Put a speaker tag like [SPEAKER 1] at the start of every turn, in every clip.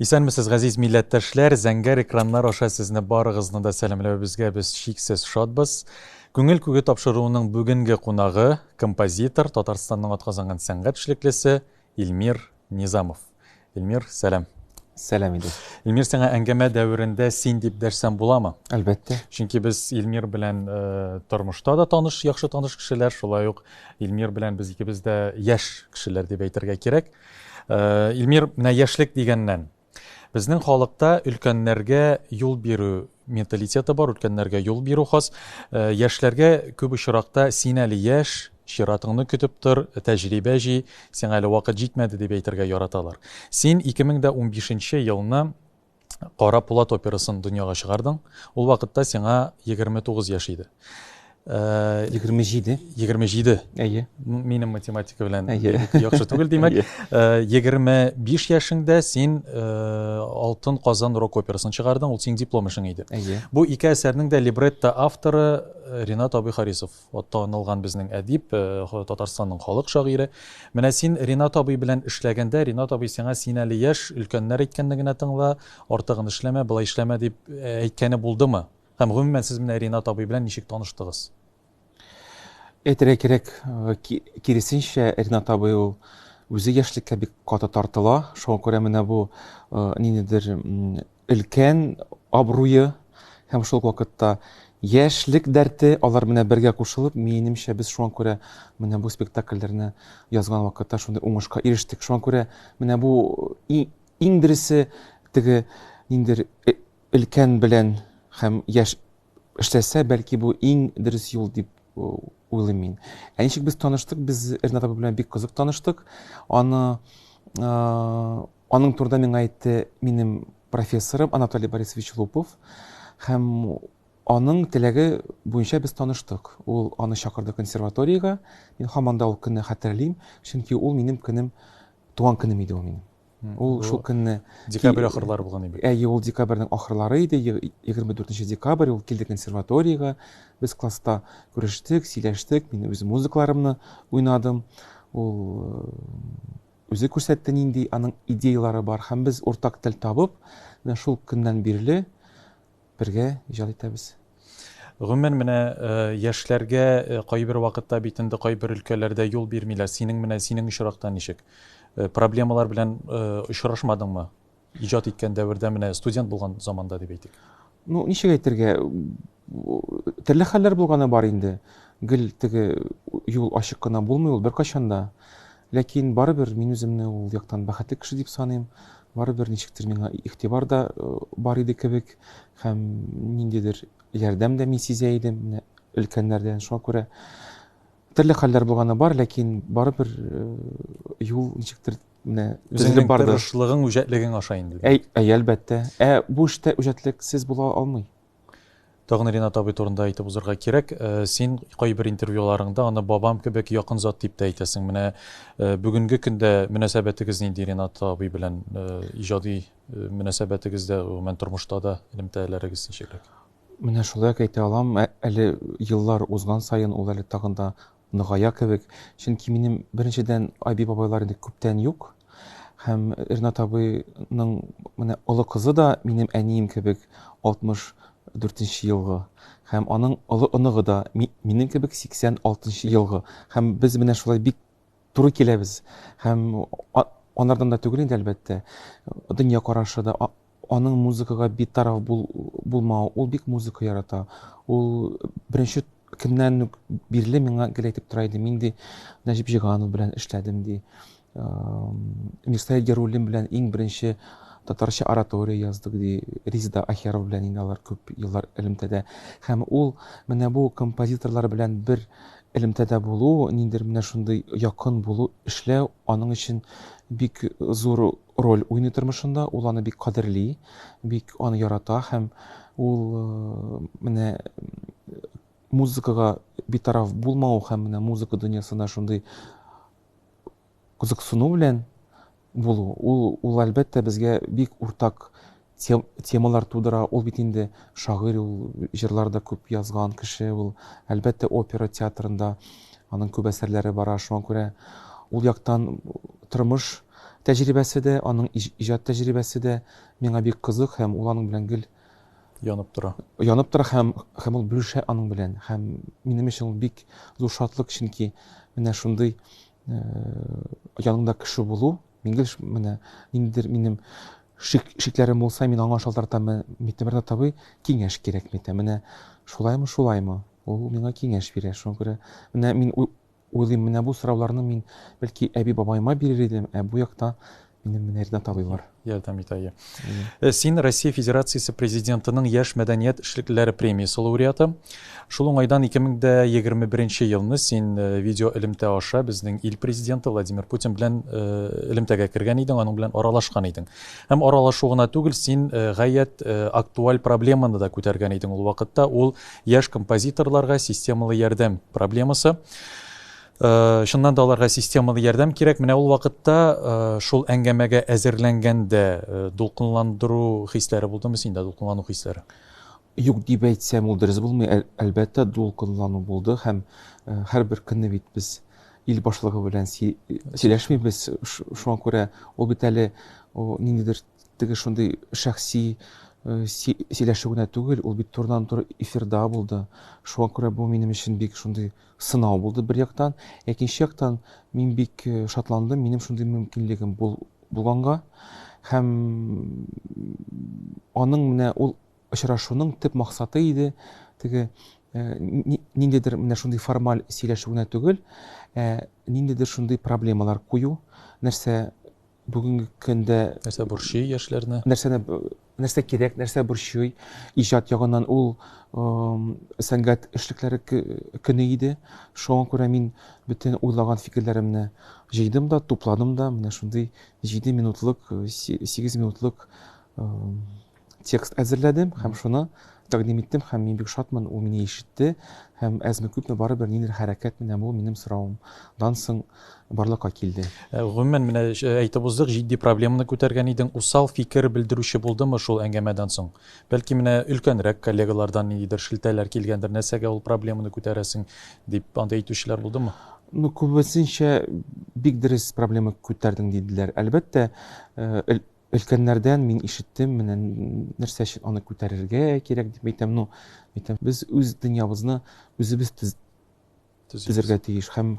[SPEAKER 1] Исәнмесез, ғазиз милләттәшләр, зәңгәр экраннар аша сезне барыгызны да сәламләүебезгә без шиксез шатбыз. Күңел күге тапшыруының бүгенге кунагы композитор, Татарстанның атказанган сәнгать эшлеклесе Илмир Низамов. Илмир, сәлам.
[SPEAKER 2] Сәлам иде.
[SPEAKER 1] Илмир, сәңа әңгәмә дәверендә син дип дәшсәм буламы?
[SPEAKER 2] Әлбәттә.
[SPEAKER 1] Чөнки без Илмир белән тормышта да таныш, яхшы таныш кешеләр, шулай ук Илмир белән без икебез дә яшь кешеләр дип әйтергә кирәк. Илмир, менә яшьлек дигәннән безнең халыкта өлкәннәргә юл бирү менталитеты бар, өлкәннәргә юл бирү хас. Яшьләргә күп очракта син әле яшь, чиратыңны көтеп тор, тәҗрибә җый, сиңа әле вакыт җитмәде дип әйтергә яраталар. Син 2015 елны Кара Пулат операсын дөньяга чыгардың. Ул вакытта сиңа 29 яшь иде.
[SPEAKER 2] 27.
[SPEAKER 1] 27.
[SPEAKER 2] Әйе.
[SPEAKER 1] Минем математика белән яхшы түгел димәк. 25 яшеңдә син Алтын Казан рок операсын чыгардың, ул синең диплом эшең иде.
[SPEAKER 2] Әйе.
[SPEAKER 1] Бу ике әсәрнең дә либретто авторы Ринат Абый-Харисов, танылган безнең әдип, Татарстанның халык шагыйре. Менә син Ринат абый белән эшләгәндә, Ринат абый сиңа син әле яшь, өлкәннәр әйткәнне генә тыңла, артыгын эшләмә, булай эшләмә дип әйткәне булдымы? Һәм гомумән сез менә Ринат абый белән ничек таныштыгыз?
[SPEAKER 2] Әйтергә кирәк, киресенчә Ринат абый ул үзе яшьлеккә бик каты тартыла. Шуңа күрә менә бу ниндидер өлкән абруе һәм шул вакытта яшьлек дәрте алар менә бергә кушылып, минемчә без шуңа күрә менә бу спектакльләрне язган вакытта шундый уңышка ирештек. Шуңа күрә менә бу иң дөресе теге ниндидер өлкән белән һәм яшь эшләсә, бәлки бу иң дөрес юл дип уйлыйм мин. Ничек без таныштык? Без Ринат абый белән бик кызык таныштык. Аның турында миңа әйтте минем профессорым Анатолий Борисович Лупов. Һәм аның теләге буенча без таныштык. Ул аны чакырды консерваториягә. Мин һаман да ул көнне хәтерлим, чөнки ул минем көнем, туган көнем иде ул минем. Ул шул көнне
[SPEAKER 1] декабрь ахырлары булган иде.
[SPEAKER 2] Әйе, ул декабрьнең ахырлары иде, 24 декабрь, ул килде консерваториягә. Без класста күрештек, сөйләштек, мин үз музыкаларымны уйнадым. Ул үзе күрсәтте нинди аның идеялары бар, һәм без уртак тел табып, менә шул көннән бирле бергә иҗат итәбез.
[SPEAKER 1] Гомумән менә яшьләргә кайбер вакытта бит инде кайбер өлкәләрдә юл бирмиләр. Синең очракта ничек? Проблемалар белән очрашмадыңмы? Иҗат иткән дәвердә менә студент булган заманда дип әйтик.
[SPEAKER 2] Ну, ничек әйтергә, төрле хәлләр булганы бар инде. Гел теге юл ачык кына булмый ул беркайчан да. Ләкин барыбер мин үземне ул яктан бәхетле кеше дип саныйм. Барыбер ничектер миңа игътибар да бар иде кебек, һәм ниндидер ярдәм дә мин сизә идем менә өлкәннәрдән. Шуңа күрә төрле хәлләр булганы бар, ләкин барыбер юл ничектер менә төзелеп барды.
[SPEAKER 1] Тырышлыгың, үҗәтлегең аша инде.
[SPEAKER 2] Әлбәттә. Бу эштә үҗәтлексез була алмый.
[SPEAKER 1] Тагын Ринат абый турында әйтеп узарга кирәк. Син кайбер интервьюларыңда аны бабам кебек якын зат дип тә әйтәсең. Менә бүгенге көндә мөнәсәбәтегез нинди Ринат абый белән, иҗади мөнәсәбәтегездә, мен тормышта да элемтәләрегез ничеклек?
[SPEAKER 2] Менә шулай әйтә алам. Әле еллар узган саен ул әле тагын да ныгая кебек. Чөнки минем беренчедән Айби бабайлар инде күптән юк. Һәм Ринат абыйның менә олы кызы да минем әнием кебек 64 елгы. Һәм аның олы оныгы да минем кебек 86 елгы. Һәм без менә шулай бик туры киләбез. Һәм анардан да түгел инде әлбәттә. Дөнья карашы да аның музыкага битараф булмау, ул бик музыка ярата. Ул беренче көннән бирле миңа гел әйтеп тора иде. Мин ди Нәҗип Җиганов белән эшләдем ди. Мирсәет Гәруллин белән иң беренче татарча оратория яздык ди. Ризда Ахеров белән инде алар күп еллар элемтәдә. Һәм ул менә бу композиторлар белән бер элемтәдә булу, ниндидер менә шундый якын булу, эшләү аның өчен бик зур роль уйный тормышында. Ул аны бик кадерли, бик аны ярата һәм ул менә музыкага битараф булмау һәм менә музыка дөньясына шундый кызыксыну белән булу. Ул әлбәттә безгә бик уртак темалар тудыра. Ул бит инде шагыйрь, ул җырларда күп язган кеше. Ул әлбәттә опера театрында аның күп әсәрләре бара. Шуңа күрә ул яктан тормыш тәҗрибәсе дә, аның иҗат тәҗрибәсе дә миңа бик кызык һәм ул аның белән гел
[SPEAKER 1] Янып тора.
[SPEAKER 2] янып тора һәм ул бүлешә аның белән. Һәм минем өчен ул бик зур шатлык, чөнки менә шундый яныңда кеше булу, мин гел менә ниндидер минем шикләрем булса, мин аңа шалтыратам, Мирнат абый киңәш кирәк митә. Менә шулаймы? Ул миңа киңәш бирә. Шуңа күрә менә мин уйлыйм, менә бу сорауларны мин бәлки әби бабайыма бирер идем, бу якта минем Мирнат абый бар.
[SPEAKER 1] Ярдәм итә. Син Россия Федерациясе президентының яшь мәдәният эшлекләре премиясе лауреаты. Шул уңайдан 2021 елны син видео элемтә аша безнең ил президенты Владимир Путин белән элемтәгә кергән идең, аның белән аралашкан идең. Һәм аралашу гына түгел, син гаять актуаль проблеманы да күтәргән идең ул вакытта. Ул яшь композиторларга системалы ярдәм проблемасы. Шуннан да аларга системалы ярдәм кирәк. Менә ул вакытта шул әңгәмәгә әзерләнгәндә дулкынландыру хисләре булдымы синдә, дулкынлану хисләре?
[SPEAKER 2] Юк дип әйтсәм ул дөрес булмый. Әлбәттә дулкынлану булды һәм һәрбер көнне бит без ил башлыгы белән сөйләшмибез. Шуңа күрә ул бит әле ниндидер теге шундый шәхси сөйләшү генә түгел, ул бит турыдан-туры эфирда булды. Шуңа күрә бу минем өчен бик шундый сынау булды бер яктан. Икенче яктан мин бик шатландым, минем шундый мөмкинлегем булганга һәм аның менә ул очрашуның төп максаты иде теге ниндидер менә шундый формаль сөйләшү генә түгел, ниндидер шундый проблемалар кую, нәрсә бүгенге көндә
[SPEAKER 1] нәрсә борчый яшьләрне,
[SPEAKER 2] нәрсә кирәк, нәрсә борчый, иҗат ягыннан ул сәнгать эшлекләре көне иде. Шуңа күрә мин бөтен уйлаган фикерләремне җыйдым да, тупладым да, менә шундый 7 минутлык, 8 минутлык текст әзерләдем һәм шуны тәкъдим иттем һәм мин бик шатмын, ул мине ишетте һәм әзме-күпме барыбер ниндидер хәрәкәт менә бу минем соравымдан соң барлыкка килде.
[SPEAKER 1] Гомумән менә әйтеп уздык, җитди проблеманы күтәргән идең. Усал фикер белдерүче булдымы шул әңгәмәдән соң? Бәлки менә өлкәнрәк коллегалардан ниндидер шелтәләр килгәндер, нәрсәгә ул проблеманы күтәрәсең дип анда әйтүчеләр булдымы?
[SPEAKER 2] Күбесенчә бик дөрес проблема күтәрдең диделәр. Әлбәттә, өлкәннәрдән мин ишеттем, менә нәрсә өчен аны күтәрергә кирәк дип әйтәм. Без үз дөньябызны үзебез төзергә тиеш һәм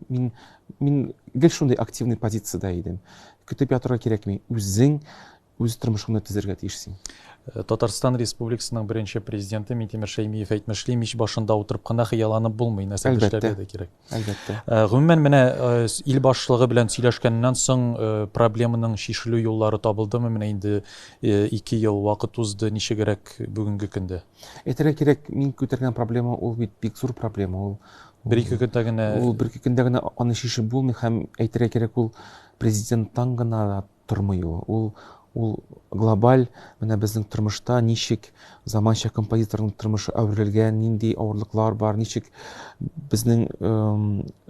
[SPEAKER 2] мин гел шундый активный позицияда идем. Көтеп ятырга кирәкми, үзең үз тормышыңны төзергә тиешсең.
[SPEAKER 1] Татарстан Республикасының беренче президенты Минтимер Шәймиев әйтмешли, мич башында утырып кына хыялланып булмый, нәрсә эшләргә дә кирәк.
[SPEAKER 2] Әлбәттә.
[SPEAKER 1] Гомумән менә ил башлыгы белән сөйләшкәннән соң проблеманың шишелү юллары табылдымы? Менә инде 2 ел вакыт узды, ничегрәк бүгенге көндә?
[SPEAKER 2] Әйтергә кирәк, мин күтәргән проблема ул бит бик зур проблема. Ул
[SPEAKER 1] бер-ике
[SPEAKER 2] көндә генә аны шишеп булмый һәм әйтергә кирәк, ул президенттан гына тормый ул. Ул глобаль, менә безнең тормышта ничек заманча композиторның тормышы әверелгән, нинди авырлыклар бар, ничек безнең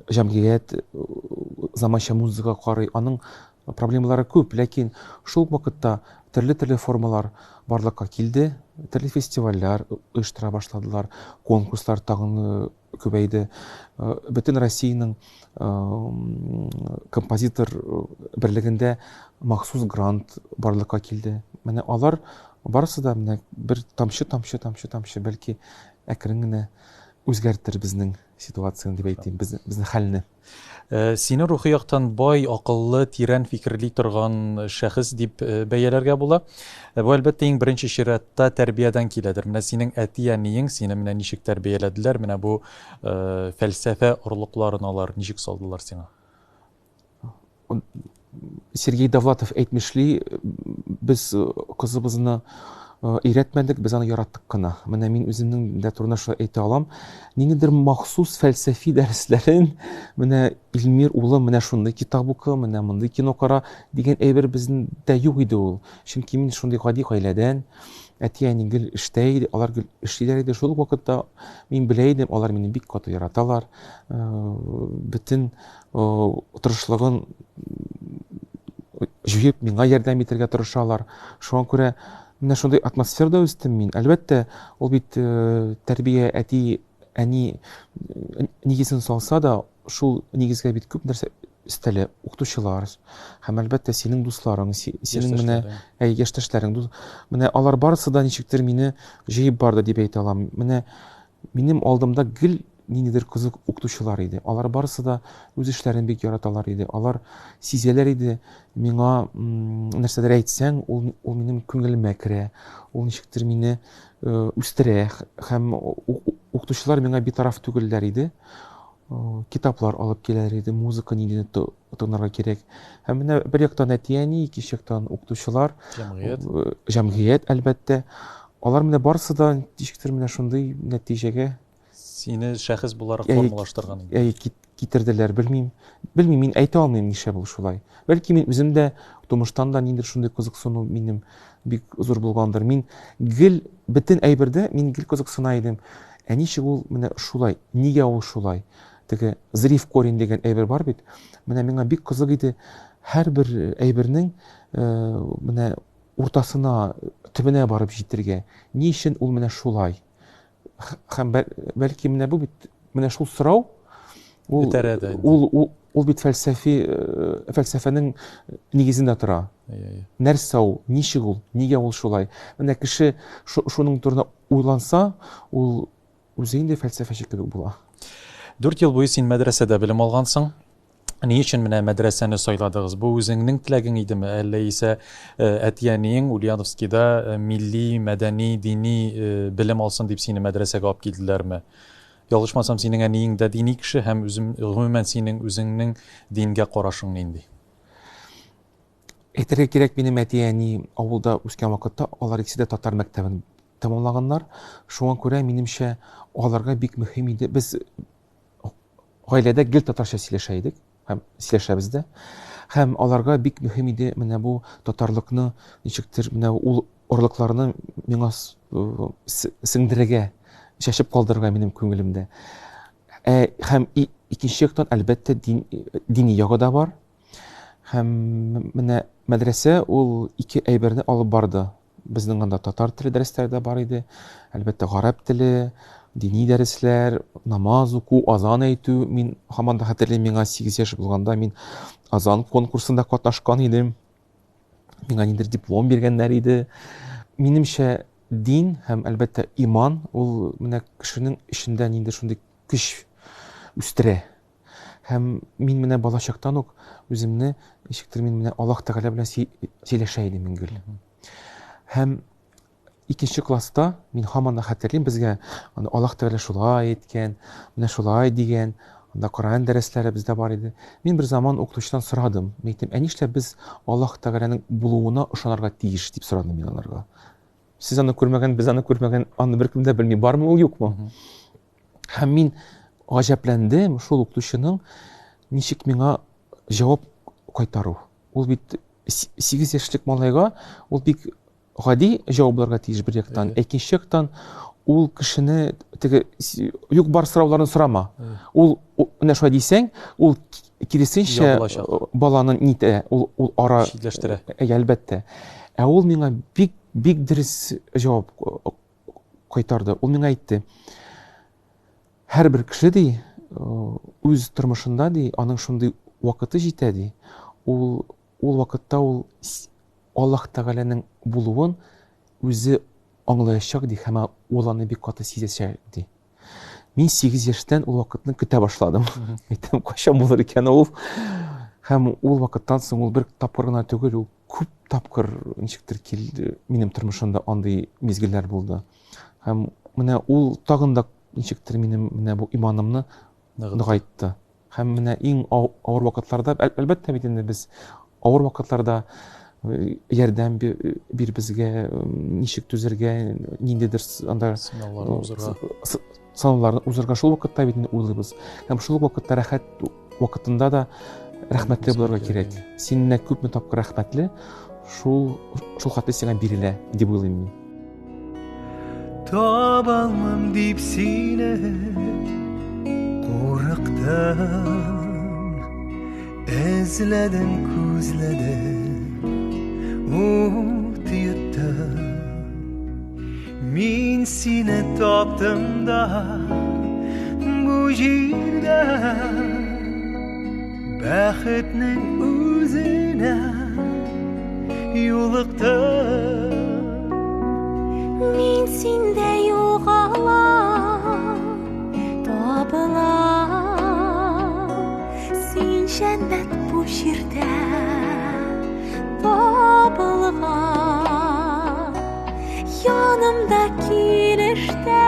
[SPEAKER 2] җәмгыять заманча музыкага карый, аның проблемалары күп, ләкин шул вакытта төрле формалар барлыкка килде, төрле фестивальләр оештыра башладылар, конкурслар тагын күбәйде. Бөтен Россиянең композитор берлегендә махсус грант барлыкка килде. Менә алар барысы да менә бер тамчы, бәлки әкрен генә үзгәртер безнең ситуацияны дип әйтим, безнең хәлне.
[SPEAKER 1] Сине рухи яктан бай, акыллы, тирән фикерли торган шәхес дип бәяләргә була. Бу әлбәттә иң беренче чиратта тәрбиядән киләдер. Менә синең әти-әниең сине менә ничек тәрбияләделәр, менә бу фәлсәфә орлыкларын алар ничек салдылар сиңа?
[SPEAKER 2] Сергей Довлатов әйтмешли, без кызыбызны өйрәтмәдек, без аны яраттык кына. Менә мин үземнең дә турына шулай әйтә алам. Ниндидер махсус фәлсәфи дәресләрен менә Илмир улы менә шундый китап укы, менә мондый кино кара дигән әйбер безнең дә юк иде ул. Чөнки мин шундый гади гаиләдән, әти-әни гел эштә иде, алар гел эшлиләр иде. Шул вакытта мин белә идем, алар мине бик каты яраталар. Бөтен тырышлыгын җыеп миңа ярдәм итәргә тырышалар. Шуңа күрә менә шундый атмосферада үстем мин. Әлбәттә, ул бит тәрбия әти-әни нигезен салса да, шул нигезгә бит күп нәрсә istele укытучылар һәм әлбәттә синең дусларың, синең менә яшьтәшләрең, менә алар барысы да ничектер мине җыеп барды дип әйтә алам. Менә минем алдымда гел ниндидер кызык укытучылар иде. Алар барысы да үз эшләрен бик яраталар иде. Алар сизәләр иде, миңа нәрсәдер әйтсәң, ул минем күңелемә керә. Ул ничектер мине үстерә һәм укытучылар миңа битараф түгелләр иде. Китаплар алып киләләр иде, музыка нидә тыңларга кирәк. Һәм менә бер яктан әтияни, икенче яктан укытучылар, җәмгыять әлбәттә. Алар менә барысы да ничектер менә шундый нәтиҗәгә
[SPEAKER 1] сине шәхес буларак формалаштырган
[SPEAKER 2] иде. Китерделәр, белмим, мин әйтә алмыйм нишләп ул шулай. Бәлки мин үзем дә тумыштан да ниндидер шундый кызыксыну минем бик зур булгандыр. Мин гел бөтен әйбердә мин гел кызыксына идем. Ә ничек ул менә шулай? Нигә ул шулай? Теге зрив корень дигән әйбер бар бит. Менә миңа бик кызык иде һәрбер әйбернең менә уртасына, төбенә барып җитәргә. Ни өчен ул менә шулай? Һәм бәлки менә бу бит менә шул сорау ул бит фәлсәфәнең нигезендә тора. Нәрсә ул? Ничек ул? Нигә ул шулай? Менә кеше шуның турында уйланса, ул үзе инде фәлсәфәче кебек була.
[SPEAKER 1] 4 ел буе син мәдрәсәдә белем алгансың. Ни өчен менә мәдрәсәне сайладыгыз? Бу үзеңнең теләгең идеме, әллә исә әтияниң Ульяновскида милли, мәдәни, дини белем алсын дип сине мәдрәсәгә алып килделәрме? Ялгышмасам, синең әниең дә дини кеше һәм гомумән синең үзеңнең дингә карашың нинди?
[SPEAKER 2] Әйтергә кирәк, минем әти-әни авылда үскән вакытта алар икесе дә татар мәктәбен тәмамлаганнар. Шуңа күрә минемчә аларга бик мөһим иде. Без гаиләдә гел татарча сөйләшә идек һәм сөйләшәбез дә. Һәм аларга бик мөһим иде менә бу татарлыкны ничектер менә ул орлыкларны миңа сеңдерергә, чәчеп калдырырга минем күңелемдә. Һәм икенче яктан әлбәттә дини ягы да бар. Һәм менә мәдрәсә ул ике әйберне алып барды. Безнең анда татар теле дәресләре дә бар иде. Әлбәттә гарәп теле, дини дәресләр, намаз уку, азан әйтү. Мин һаман да хәтерлим, миңа 8 яшь булганда мин азан конкурсында катнашкан идем. Миңа ниндидер диплом биргәннәр иде. Минемчә дин һәм әлбәттә иман ул менә кешенең эчендә ниндидер шундый көч үстерә. Һәм мин менә балачактан ук үземне ничектер мин менә Аллаһ Тәгалә белән сөйләшә идем мин гел. Һәм икенче класста мин һаман да хәтерлим, безгә Аллаһ Тәгалә шулай әйткән, менә шулай дигән, анда Коръән дәресләре бездә бар иде. Мин бер заман укытучыдан сорадым. Мин әйттем, ә нишләп без Аллаһ Тәгаләнең булуына ышанырга тиеш дип сорадым мин аларга. Сез аны күрмәгән, без аны күрмәгән, аны беркем дә белми, бармы ул, юкмы? Һәм мин гаҗәпләндем шул укытучының ничек миңа җавап кайтару. Ул бит 8 яшьлек малайга ул бик гади җавапларга тиеш бер яктан. Икенче яктан ул кешене теге юк бар сорауларны сорама. Ул менә шулай дисәң, ул киресенчә баланы нитә, ул ара
[SPEAKER 1] шидләштерә.
[SPEAKER 2] Әлбәттә. Ә ул миңа бик дөрес җавап кайтарды. Ул миңа әйтте: һәрбер кеше ди үз тормышында ди, аның шундый вакыты җитә ди. Ул вакытта ул Аллаһ Тәгаләнең булуын үзе аңлаячак ди һәм ул аны бик каты сизәчәк ди. Мин 8 яшьтән ул вакытны көтә башладым. Әйтәм, кайчан булыр икән ул? Һәм ул вакыттан соң ул бер тапкыр гына түгел, ул күп тапкыр ничектер килде. Минем тормышымда андый мизгелләр булды. Һәм менә ул тагын да ничектер минем менә бу иманымны ныгайтты. Һәм менә иң авыр вакытларда, әлбәттә бит инде без авыр вакытларда ярдәм бир безгә, ничек түзәргә, ниндидер анда сынауларны узарга шул вакытта бит уйлыйбыз. Һәм шул вакытта рәхәт вакытында да рәхмәтле булырга кирәк. Синнән күпме тапкыр рәхмәтле, шул хәтле сиңа бирелә дип уйлыйм мин.
[SPEAKER 3] Табалмам дип сине курыктым, эзләдем, күзләдем, ут йоттым. Мин сине таптым да бу җирдә, бәхетнең үзенә юлыктым.
[SPEAKER 4] Мин синдә югалам, табылам. Син җәннәт бу җирдә табылган. Янымда килештә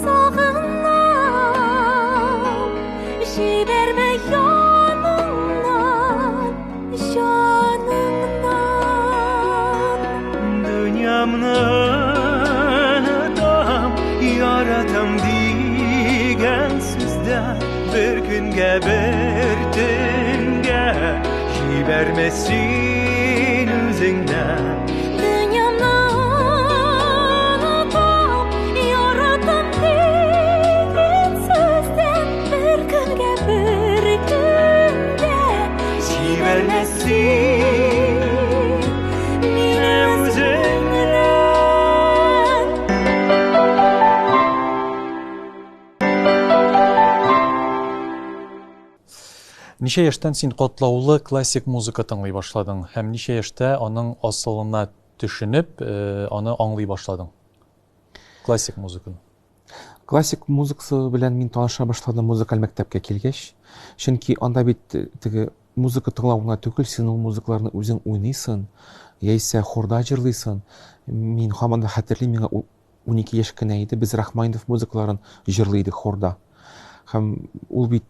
[SPEAKER 4] сагынам. Җибәрмә янымнан, җанымнан.
[SPEAKER 3] Dünyamны tam yaratım diyen sizde bir günge bir tünge jibermesin üzünden.
[SPEAKER 4] Dünyamdan atam, yaratam deyin sözden. Bir günge bir günde
[SPEAKER 3] Jibermesin
[SPEAKER 4] mine
[SPEAKER 3] üzünden.
[SPEAKER 1] Ничә яшьтән син катлаулы классик музыка тыңлый башладың һәм ничә яшьтә аның асылына төшенеп, аны аңлый башладың? Классик музыканы.
[SPEAKER 2] Классик музыкасы белән мин таныша башладым музыкаль мәктәпкә килгәч. Чөнки анда бит теге музыка тыңлау гына түгел, син ул музыкаларны үзең уйныйсың, яисә хорда җырлыйсың. Мин һаман да хәтерлим, миңа 12 яшь кенә иде, без Рахманинов музыкаларын җырлыйдык хорда. Һәм ул бит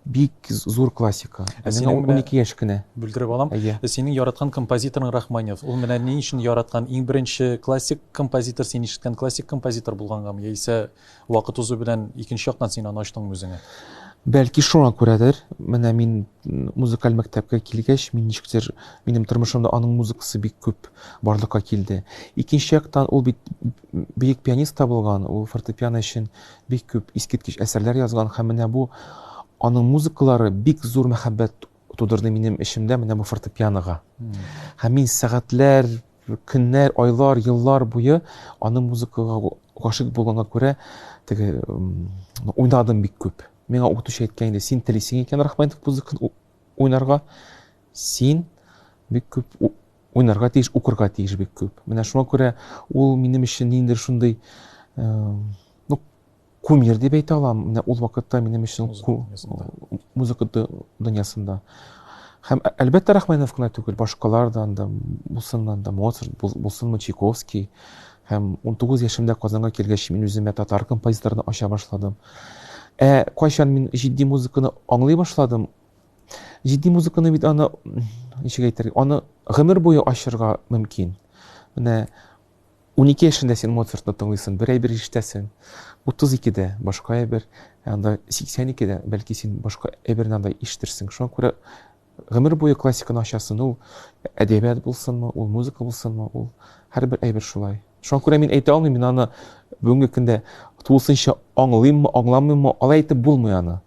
[SPEAKER 2] бик зур классика.
[SPEAKER 1] Синең
[SPEAKER 2] Миңа
[SPEAKER 1] менә
[SPEAKER 2] 12 яшь кенә.
[SPEAKER 1] Бүлдереп алам.
[SPEAKER 2] Әйе.
[SPEAKER 1] Синең яраткан композиторың Рахманинов. Ул менә ни өчен яраткан? Иң беренче классик композитор, син ишеткән классик композитор булгангамы, яисә вакыт узу белән икенче яктан син аны ачтыңмы үзеңә?
[SPEAKER 2] Бәлки шуңа күрәдер. Менә мин музыкаль мәктәпкә килгәч, мин ничектер минем тормышымда аның музыкасы бик күп барлыкка килде. Икенче яктан ул бит бөек пианист табылган, ул фортепиано өчен бик күп искиткеч әсәрләр язган һәм менә бу аның музыкалары бик зур мәхәббәт тудырды минем эчемдә менә бу фортепианога. Һәм мин сәгатьләр, көннәр, айлар, еллар буе аның музыкага гашык булганга күрә теге уйнадым бик күп. Миңа укытучы әйткән иде, син телисең икән Рахманинов музыканы уйнарга, син бик күп уйнарга тиеш, укырга тиеш бик күп. Менә шуңа күрә ул минем өчен ниндидер шундый кумир дип әйтә алам. Менә ул вакытта минем өчен музыка дөньясында. Һәм әлбәттә Рахманинов кына түгел, башкалардан да, булсыннан да, Моцарт, булсынмы Чайковский. Һәм 19 яшемдә Казанга килгәч, мин үземә татар композиторларын ача башладым. Кайчан мин җитди музыканы аңлый башладым. Җитди музыканы бит аны ничек әйтергә, аны гомер буе ачырга мөмкин. Менә 12 яшендә син Моцартны тыңлыйсың, бер әйбер ишетәсең. 32дә башка әйбер, анда 82дә бәлки син башка әйберне анда ишетерсең. Шуңа күрә гомер буе классиканы ачасың. Ул әдәбият булсынмы, ул музыка булсынмы, ул һәрбер әйбер шулай. Шуңа күрә мин әйтә алмыйм, мин аны бүгенге көндә тулысынча аңлыйммы, аңламыйммы, алай әйтеп булмый аны.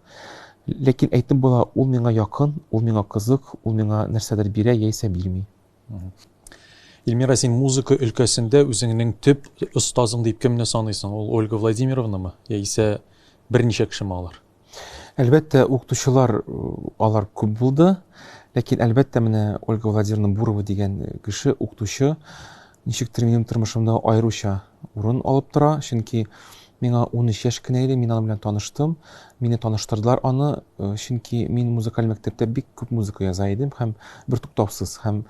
[SPEAKER 2] Ләкин әйтеп була, ул миңа якын, ул миңа кызык, ул миңа нәрсәдер бирә, яисә бирми.
[SPEAKER 1] Илмира, син музыка өлкәсендә үзеңнең төп остазың дип кемне саныйсың? Ул Ольга Владимировнамы, яисә берничә кешеме алар?
[SPEAKER 2] Әлбәттә, укытучылар алар күп булды, ләкин әлбәттә менә Ольга Владимировна Бурова дигән кеше, укытучы, ничектер минем тормышымда аеруча урын алып тора, чөнки миңа 13 яшь кенә иде, мин аны белән таныштым. Мине таныштырдылар аны, чөнки мин музыкаль мәктәптә бик күп музыка яза идем һәм бер туктаусыз. Һәм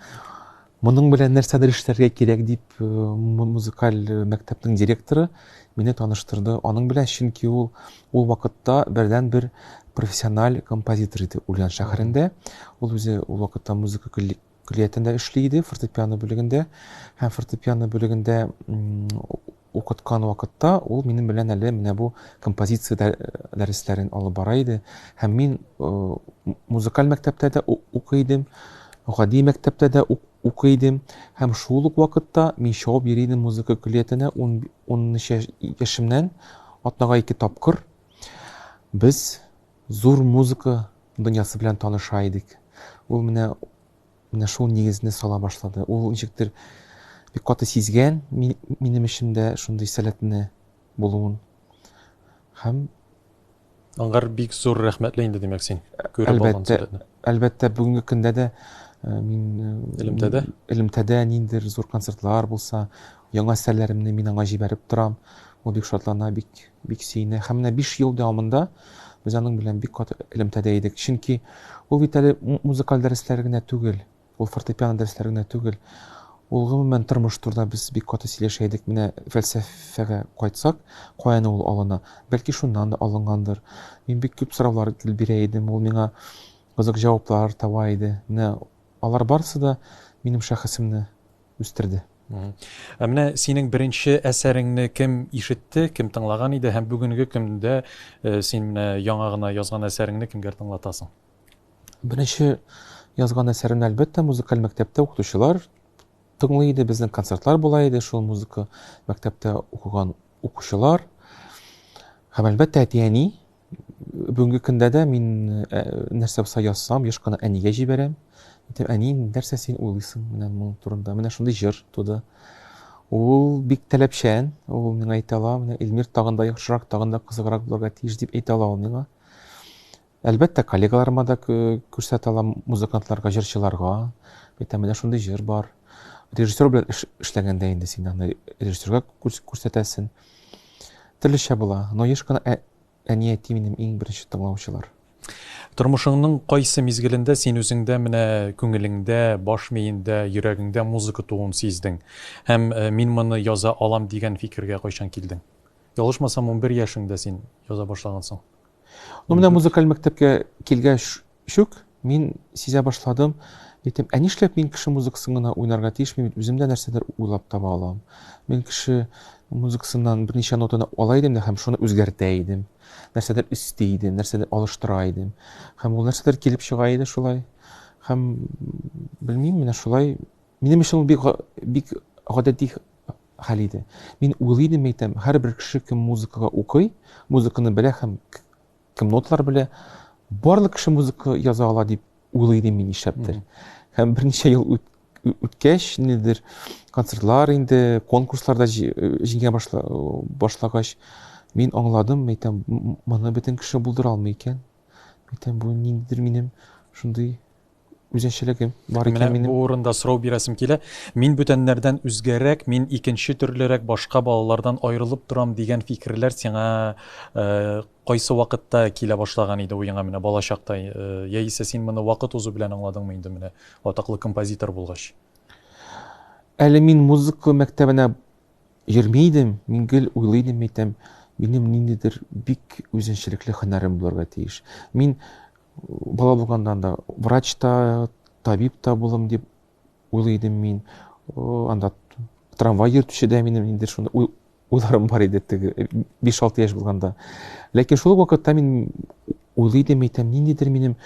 [SPEAKER 2] моның белән нәрсәдер эшләргә кирәк дип музыкаль мәктәпнең директоры мине таныштырды аның белән, чөнки ул вакытта бердән-бер профессиональ композитор иде Ульян шәһәрендә. Ул үзе ул вакытта музыка көллиятендә эшли иде, фортепиано бүлегендә. Һәм фортепиано бүлегендә укыткан вакытта ул минем белән әле менә бу композиция дәресләрен алып бара иде. Һәм мин музыкаль мәктәптә дә укый идем, гади мәктәптә дә укый идем. Һәм шул ук вакытта мин чыгып йөри идем музыка көллиятенә 10 яшемнән атнага 2 тапкыр. Без зур музыка дөньясы белән таныша идек. Ул менә шул нигезне сала башлады. Ул ничектер бик каты сизгән минем эчемдә шундый сәләтне булуын. Һәм
[SPEAKER 1] Аңгар бик зур рәхмәтле инде димәк син. Күреп алган
[SPEAKER 2] Әлбәттә,
[SPEAKER 1] сурәтне.
[SPEAKER 2] әлбәттә бүгенге көндә дә мин
[SPEAKER 1] Элемтәдә?
[SPEAKER 2] Элемтәдә ниндидер зур концертлар булса, яңа әсәрләремне мин аңа җибәреп торам. Ул бик шатлана, бик сөенә. Һәм менә 5 ел дәвамында без аның белән бик каты элемтәдә идек. Чөнки ул бит әле музыкаль дәресләр генә түгел, ул фортепиано дәресләре генә түгел. Ул гомумән тормыш турында без бик каты сөйләшә идек. Менә фәлсәфәгә кайтсак, каян ул алына? Бәлки шуннан да алынгандыр. Мин бик күп сораулар бирә идем. Ул миңа кызык җаваплар таба иде. Менә алар барысы да минем шәхесемне үстерде.
[SPEAKER 1] Менә синең беренче әсәреңне кем ишетте, кем тыңлаган иде һәм бүгенге көндә син менә яңа гына язган әсәреңне кемгә тыңлатасың?
[SPEAKER 2] Беренче язган әсәремне әлбәттә музыкаль мәктәптә укытучылар тыңлый иде, безнең концертлар була иде, шул музыка мәктәптә укыган укучылар. Һәм әлбәттә әти-әни. Бүгенге көндә дә мин нәрсә булса язсам, еш кына әнигә җибәрәм. Әйтәм, әни, нәрсә син уйлыйсың менә моның турында? Менә шундый җыр туды. Ул бик таләпчән, ул миңа әйтә ала, менә Илмир тагын да яхшырак, тагын да кызыграк булырга тиеш дип әйтә ала ул миңа. Әлбәттә, коллегаларыма да күрсәтә алам, музыкантларга, җырчыларга. Әйтәм, менә шундый җыр бар. Режиссер белән эшләгәндә инде син аны режиссерга күрсәтәсең. Төрлечә була. Но еш кына әни әти минем иң беренче тыңлаучылар.
[SPEAKER 1] Тормышыңның кайсы мизгелендә син үзеңдә менә күңелеңдә, баш миендә, йөрәгеңдә музыка туын сиздең һәм мин моны яза алам дигән фикергә кайчан килдең? Ялгышмасам 11 яшеңдә син яза башлагансың.
[SPEAKER 2] Ну менә музыкаль мәктәпкә килгәч шук, мин сизә башладым. Әйтәм, ә нишләп мин кеше музыкасын гына уйнарга тиеш, мин үземдә нәрсәдер уйлап таба алам. Мин кеше музыкасыннан берничә нотаны ала идем дә һәм шуны үзгәртә идем. Нәрсәдер өсти идем, нәрсәдер алыштыра идем. Һәм ул нәрсәдер килеп чыга иде шулай. Һәм белмим, менә шулай. Минем өчен ул бик гадәти хәл иде. Мин уйлыйдым, әйтәм, һәрбер кеше кем музыкага укый, музыканы белә һәм кем ноталар белә, барлык кеше музыка яза ала дип уйлыйдым мин ишәптер. Һәм берничә ел үткәч, ниндидер концертлар инде, конкурсларда җиңә башлагач, мин аңладым, әйтәм, моны бөтен кеше булдыра алмый икән. Әйтәм, бу ниндидер минем шундый үзенчәлегем бар икән
[SPEAKER 1] Менә
[SPEAKER 2] минем.
[SPEAKER 1] бу урында сорау бирәсем килә. Мин бүтәннәрдән үзгәрәк, мин икенче төрлерәк башка балалардан аерылып торам дигән фикерләр сиңа кайсы вакытта килә башлаган иде уеңа менә балачакта? Яисә син моны вакыт узу белән аңладыңмы инде менә атаклы композитор булгач?
[SPEAKER 2] Әле мин музыка мәктәбенә йөрми идем, мин гел уйлыйдым, әйтәм, минем ниндидер бик үзенчәлекле һөнәрем булырга тиеш. Мин бала булгандан да врач та, табиб та булам дип уйлыйдым мин. Анда трамвай йөртүче дә минем инде шундый уйларым бар иде теге 5-6 яшь булганда. Ләкин шул вакытта мин уйлыйдым, әйтәм, ниндидер минем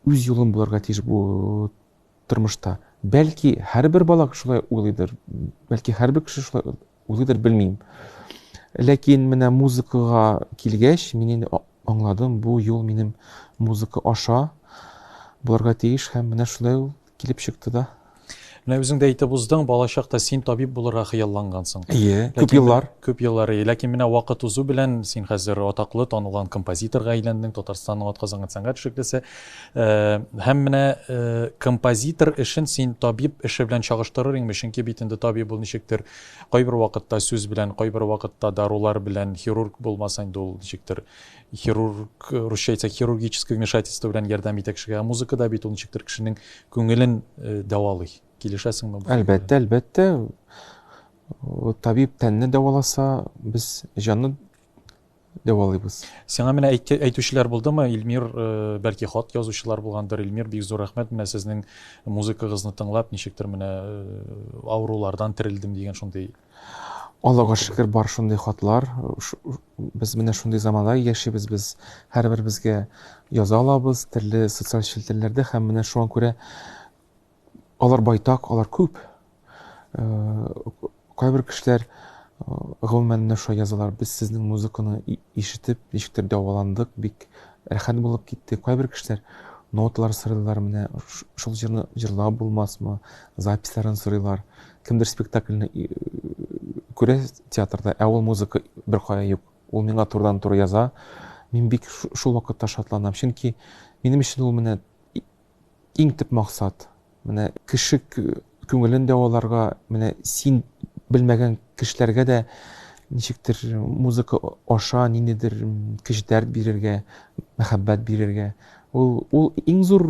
[SPEAKER 2] үз юлым булырга тиеш бу тормышта. Бәлки һәрбер бала шулай уйлыйдыр, бәлки һәрбер кеше шулай уйлыйдыр, белмим. Ләкин менә музыкага килгәч, мин инде аңладым, бу юл минем музыка аша булырга тиеш һәм менә шулай ул килеп чыкты да.
[SPEAKER 1] Менә үзең дә әйтеп уздың, балачакта син табиб булырга хыяллангансың.
[SPEAKER 2] Күп еллар.
[SPEAKER 1] Күп еллар. Ләкин менә вакыт узу белән син хәзер атаклы танылган композиторга әйләндең, Татарстанның атказанган сәнгать шәкелесе. Һәм менә композитор эшен син табиб эше белән чагыштырыр инде, чөнки бит инде табиб ул ничектер кайбер вакытта сүз белән, кайбер вакытта дарулар белән, хирург булмаса инде ул ничектер хирург, русча әйтсәк, хирургическое вмешательство белән ярдәм итә кешегә. Музыкада бит ул ничектер кешенең күңелен дәвалый. Килешәсеңме?
[SPEAKER 2] Әлбәттә, әлбәттә. Табиб тәнне дәваласа, без җанны дәвалыйбыз.
[SPEAKER 1] Сиңа менә әйтүчеләр булдымы? Илмир, бәлки хат язучылар булгандыр. Илмир, бик зур рәхмәт, менә сезнең музыкагызны тыңлап, ничектер менә авырулардан терелдем дигән шундый.
[SPEAKER 2] Аллага шөкер, бар шундый хатлар. Без менә шундый заманда яшибез, без һәрберебезгә яза алабыз, төрле социаль челтәрләрдә һәм менә шуңа күрә алар байтак, алар күп. Кайбер кешеләр гомумән шул язалар. Без сезнең музыканы ишетеп, ничектер дәваландык, бик рәхәт булып китте. Кайбер кешеләр ноталар сырыйлар, менә шул җырны җырлап булмасмы, записларын сырыйлар. Кемдер спектакльне күрә театрда, ә ул музыка бер кая юк. Ул миңа турыдан-туры яза. Мин бик шул вакытта шатланам. Чөнки минем өчен ул менә иң төп максат. Менә кеше күңелен дәваларга, менә син белмәгән кешеләргә дә ничектер музыка аша ниндидер көч дәрт бирергә, мәхәббәт бирергә. Ул иң зур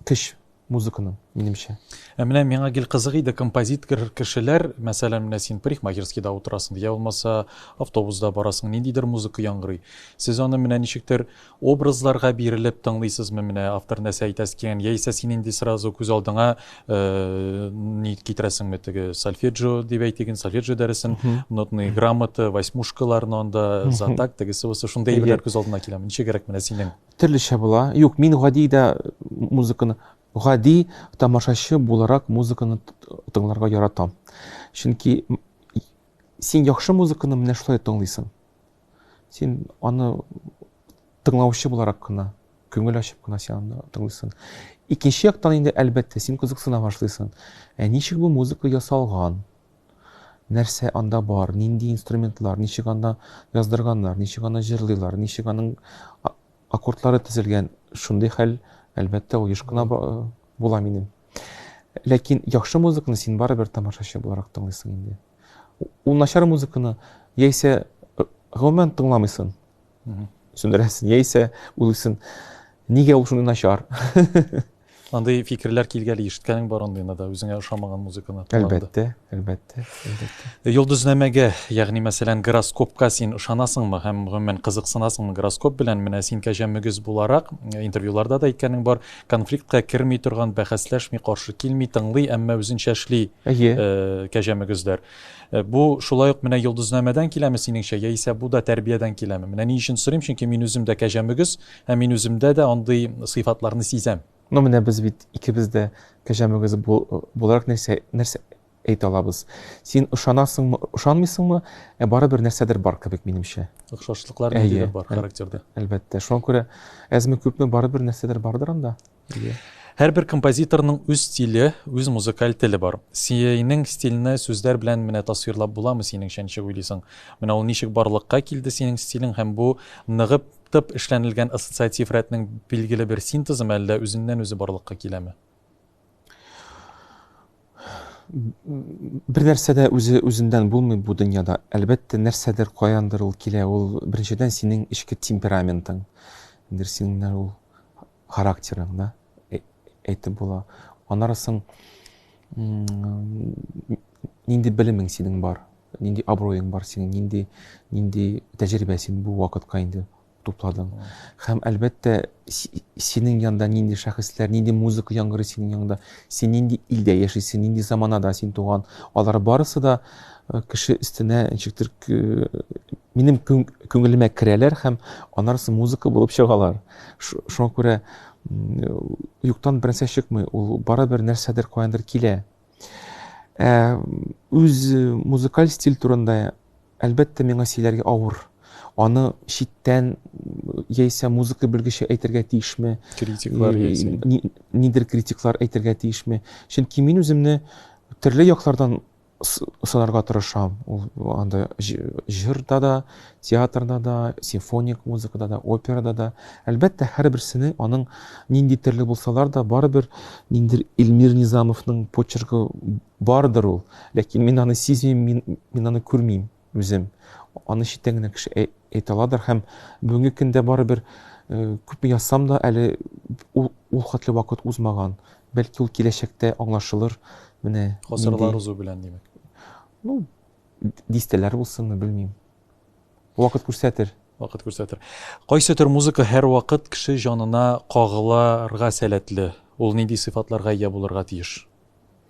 [SPEAKER 2] көч музыканың, минемчә.
[SPEAKER 1] Менә миңа гел кызык иде композитор кешеләр, мәсәлән, менә син парикмахерскийда утырасың, я булмаса автобуста барасың, ниндидер музыка яңгырый. Сез аны менә ничектер образларга бирелеп тыңлыйсызмы, менә автор нәрсә әйтәсе килгән, яисә син инде сразу күз алдыңа ни китерәсеңме, теге сольфеджио дип әйтеген, сольфеджио дәресен, нотные грамоты, восьмушкаларны анда, затак, тегесе бусы, шундай әйберләр күз алдына киләме? Ничегрәк менә синең?
[SPEAKER 2] Төрлечә була. Юк, мин гади дә музыканы гади тамашачы буларак музыканы тыңларга яратам. Чөнки син яхшы музыканы менә шулай тыңлыйсың. Син аны тыңлаучы буларак кына, күңел ачып кына син аны тыңлыйсың. Икенче яктан инде әлбәттә син кызыксына башлыйсың. Ничек бу музыка ясалган? Нәрсә анда бар? Нинди инструментлар, ничек анда яздырганнар, ничек аны җырлыйлар, ничек аның аккордлары төзелгән? Шундый хәл әлбәттә ул еш кына була минем. Ләкин яхшы музыканы син барыбер тамашачы буларак тыңлыйсың инде. Ул начар музыканы яисә гомумән тыңламыйсың. Сүндерәсең, яисә уйлыйсың, нигә ул шундый начар?
[SPEAKER 1] Андай фикерләр килгәли, ишеткәнең бар андыйны да, үзеңә ошамаган музыканы тыңлады.
[SPEAKER 2] Әлбәттә.
[SPEAKER 1] Йолдызнамәгә, ягъни мәсәлән гороскопка син ышанасыңмы һәм гомумән кызыксынасыңмы гороскоп белән? Менә син кәҗә мөгез буларак интервьюларда да әйткәнең бар, конфликтка керми торган, бәхәсләшми, каршы килми, тыңлый, әмма үзенчә эшли кәҗә мөгезләр. Бу шулай ук менә йолдызнамәдән киләме синеңчә, яисә бу да тәрбиядән киләме? Менә ни өчен сорыйм, чөнки мин үзем дә кәҗә мөгез, һәм мин үземдә дә андый сыйфатларны сизәм.
[SPEAKER 2] Но менә без бит икебез дә кәҗә мөгезе буларак нәрсә әйтә алабыз. Син ышанасыңмы, ышанмыйсыңмы? Барыбер нәрсәдер бар кебек минемчә.
[SPEAKER 1] Охшашлыклар ниндидер бар характерда.
[SPEAKER 2] Әлбәттә. Шуңа күрә әзме күпме барыбер нәрсәдер бардыр анда.
[SPEAKER 1] Һәрбер композиторның үз стиле, үз музыкаль теле бар. Синең стилне сүзләр белән менә тасвирлап буламы синеңчә, ничек уйлыйсың? Менә ул ничек барлыкка килде синең стилең һәм бу ныгып эшләнелгән ассоциатив рәтнең билгеле бер синтезме, әллә үзеннән үзе барлыкка киләме?
[SPEAKER 2] Бер нәрсә дә үзеннән булмый бу дөньяда. Әлбәттә нәрсәдер каяндыр ул килә. Ул беренчедән синең ичке темпераментың, инде синең ул характерың да әйтеп була. Анарысын нинди белемең синең бар, нинди абруең бар синең, нинди тәҗрибә син бу вакытка инде тупладың. Һәм әлбәттә синең янда нинди шәхесләр, нинди музыка яңгырый синең янда, син нинди илдә яшисең, нинди заманада син туган, алар барысы да кеше өстенә ничектер минем күңелемә керәләр һәм анарысы музыка булып чыгалар. Шуңа күрә юктан бернәрсә чыкмый, ул барыбер нәрсәдер каяндыр килә. Үз музыкаль стиль турында әлбәттә миңа сөйләргә авыр. Аны читтән яисә музыка белгече әйтергә тиешме?
[SPEAKER 1] Критиклар яисә
[SPEAKER 2] нидер критиклар әйтергә тиешме? Чөнки мин үземне төрле яклардан санарга тырышам. Ул анда җырда да, театрда да, симфоник музыкада да, операда да. Әлбәттә һәрберсенең аның нинди төрле булсалар да барыбер ниндидер Илмир Низамовның почеркы бардыр ул. Ләкин мин аны сизмим, мин аны күрмим үзем. Аны читтән генә кеше әйтә аладыр һәм бүгенге көндә барыбер күпме язсам да әле ул хәтле вакыт узмаган. Бәлки ул киләчәктә аңлашылыр. Менә
[SPEAKER 1] гасырлар узу белән димәк.
[SPEAKER 2] Ну, дистәләр булсынмы, белмим. Вакыт күрсәтер.
[SPEAKER 1] Вакыт күрсәтер. Кайсы төр музыка һәр вакыт кеше җанына кагылырга сәләтле? Ул нинди сыйфатларга ия булырга тиеш?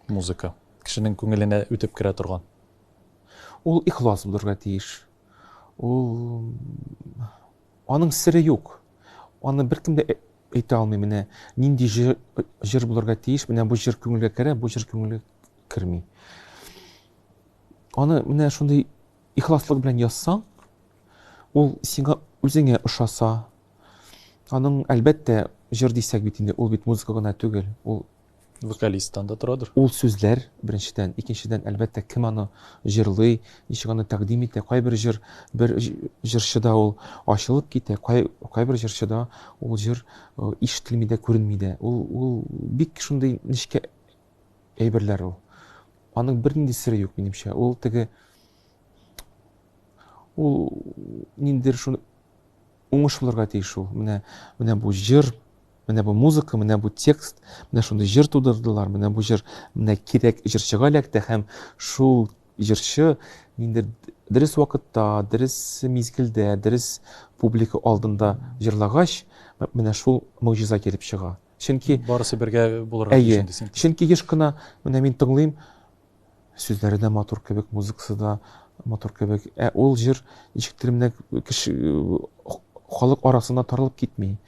[SPEAKER 1] Музыка кешенең күңеленә үтеп керә торган.
[SPEAKER 2] Ул ихлас булырга тиеш. Ул аның сире юк. Аны беркем дә әйтә алмый. Менә нинди җыр булырга тиеш, менә бу җыр күңелгә керә, бу җыр күңелгә керми. Аны менә шундый ихласлык белән язсаң, ул сиңа үзеңә ошаса. Аның әлбәттә җыр дисәк бит инде, ул бит музыка гына түгел, ул
[SPEAKER 1] Вокалисттан да торадыр.
[SPEAKER 2] Ул сүзләр беренчедән, икенчедән әлбәттә кем аны җырлый, ничек аны тәкъдим итә, кайбер җырчыда ул ачылып китә, кайбер җырчыда ул җыр ишетелми дә, күренми дә. Ул бик шундый нечкә әйберләр ул. Аның бернинди сире юк минемчә. Ул ниндидер шуны уңыш булырга тиеш ул. Менә бу җыр, менә бу музыка, менә бу текст, менә шундый җыр тудырдылар, менә бу җыр, менә кирәк җырчыга эләкте һәм шул җырчы ниндидер дөрес вакытта, дөрес мизгелдә, дөрес публика алдында җырлагач, менә шул могҗиза килеп чыга. Чөнки
[SPEAKER 1] Барысы бергә булырга тиеш дисең.
[SPEAKER 2] Чөнки еш кына менә мин тыңлыйм, сүзләре дә матур кебек, музыкасы да матур кебек. Ул җыр ничектер менә халык арасына таралып китми.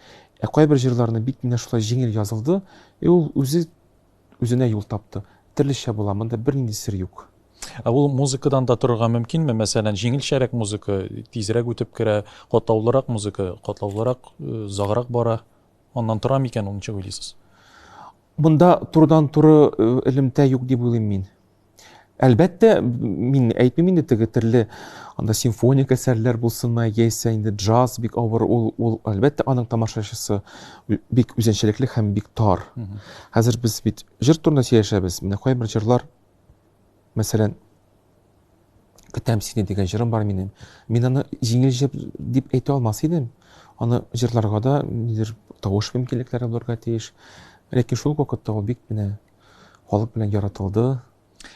[SPEAKER 2] Кайбер җырларны бик менә шулай җиңел язылды, ул үзенә юл тапты. Төрлечә була, монда бернинди сер юк.
[SPEAKER 1] Ул музыкадан да торырга мөмкинме? Мәсәлән, җиңелчәрәк музыка, тизрәк үтеп керә, катлаулырак музыка, катлаулырак, заграк бара. Оннан тора микән, ул ничек уйлыйсыз?
[SPEAKER 2] Монда турыдан-туры элемтә юк дип уйлыйм мин. Әлбәттә, мин әйтмим инде теге төрле анда симфоник әсәрләр булсынмы, яисә инде джаз бик авыр, ул әлбәттә аның тамашачысы бик үзенчәлекле һәм бик тар. Хәзер без бит җыр турында сөйләшәбез. Менә кайбер җырлар, мәсәлән, Көтәм сине дигән җырым бар минем. Мин аны җиңел җыр дип әйтә алмас идем. Аны җырларга да нидер тавыш мөмкинлекләре булырга тиеш. Ләкин шул вакытта ул бик менә халык белән яратылды.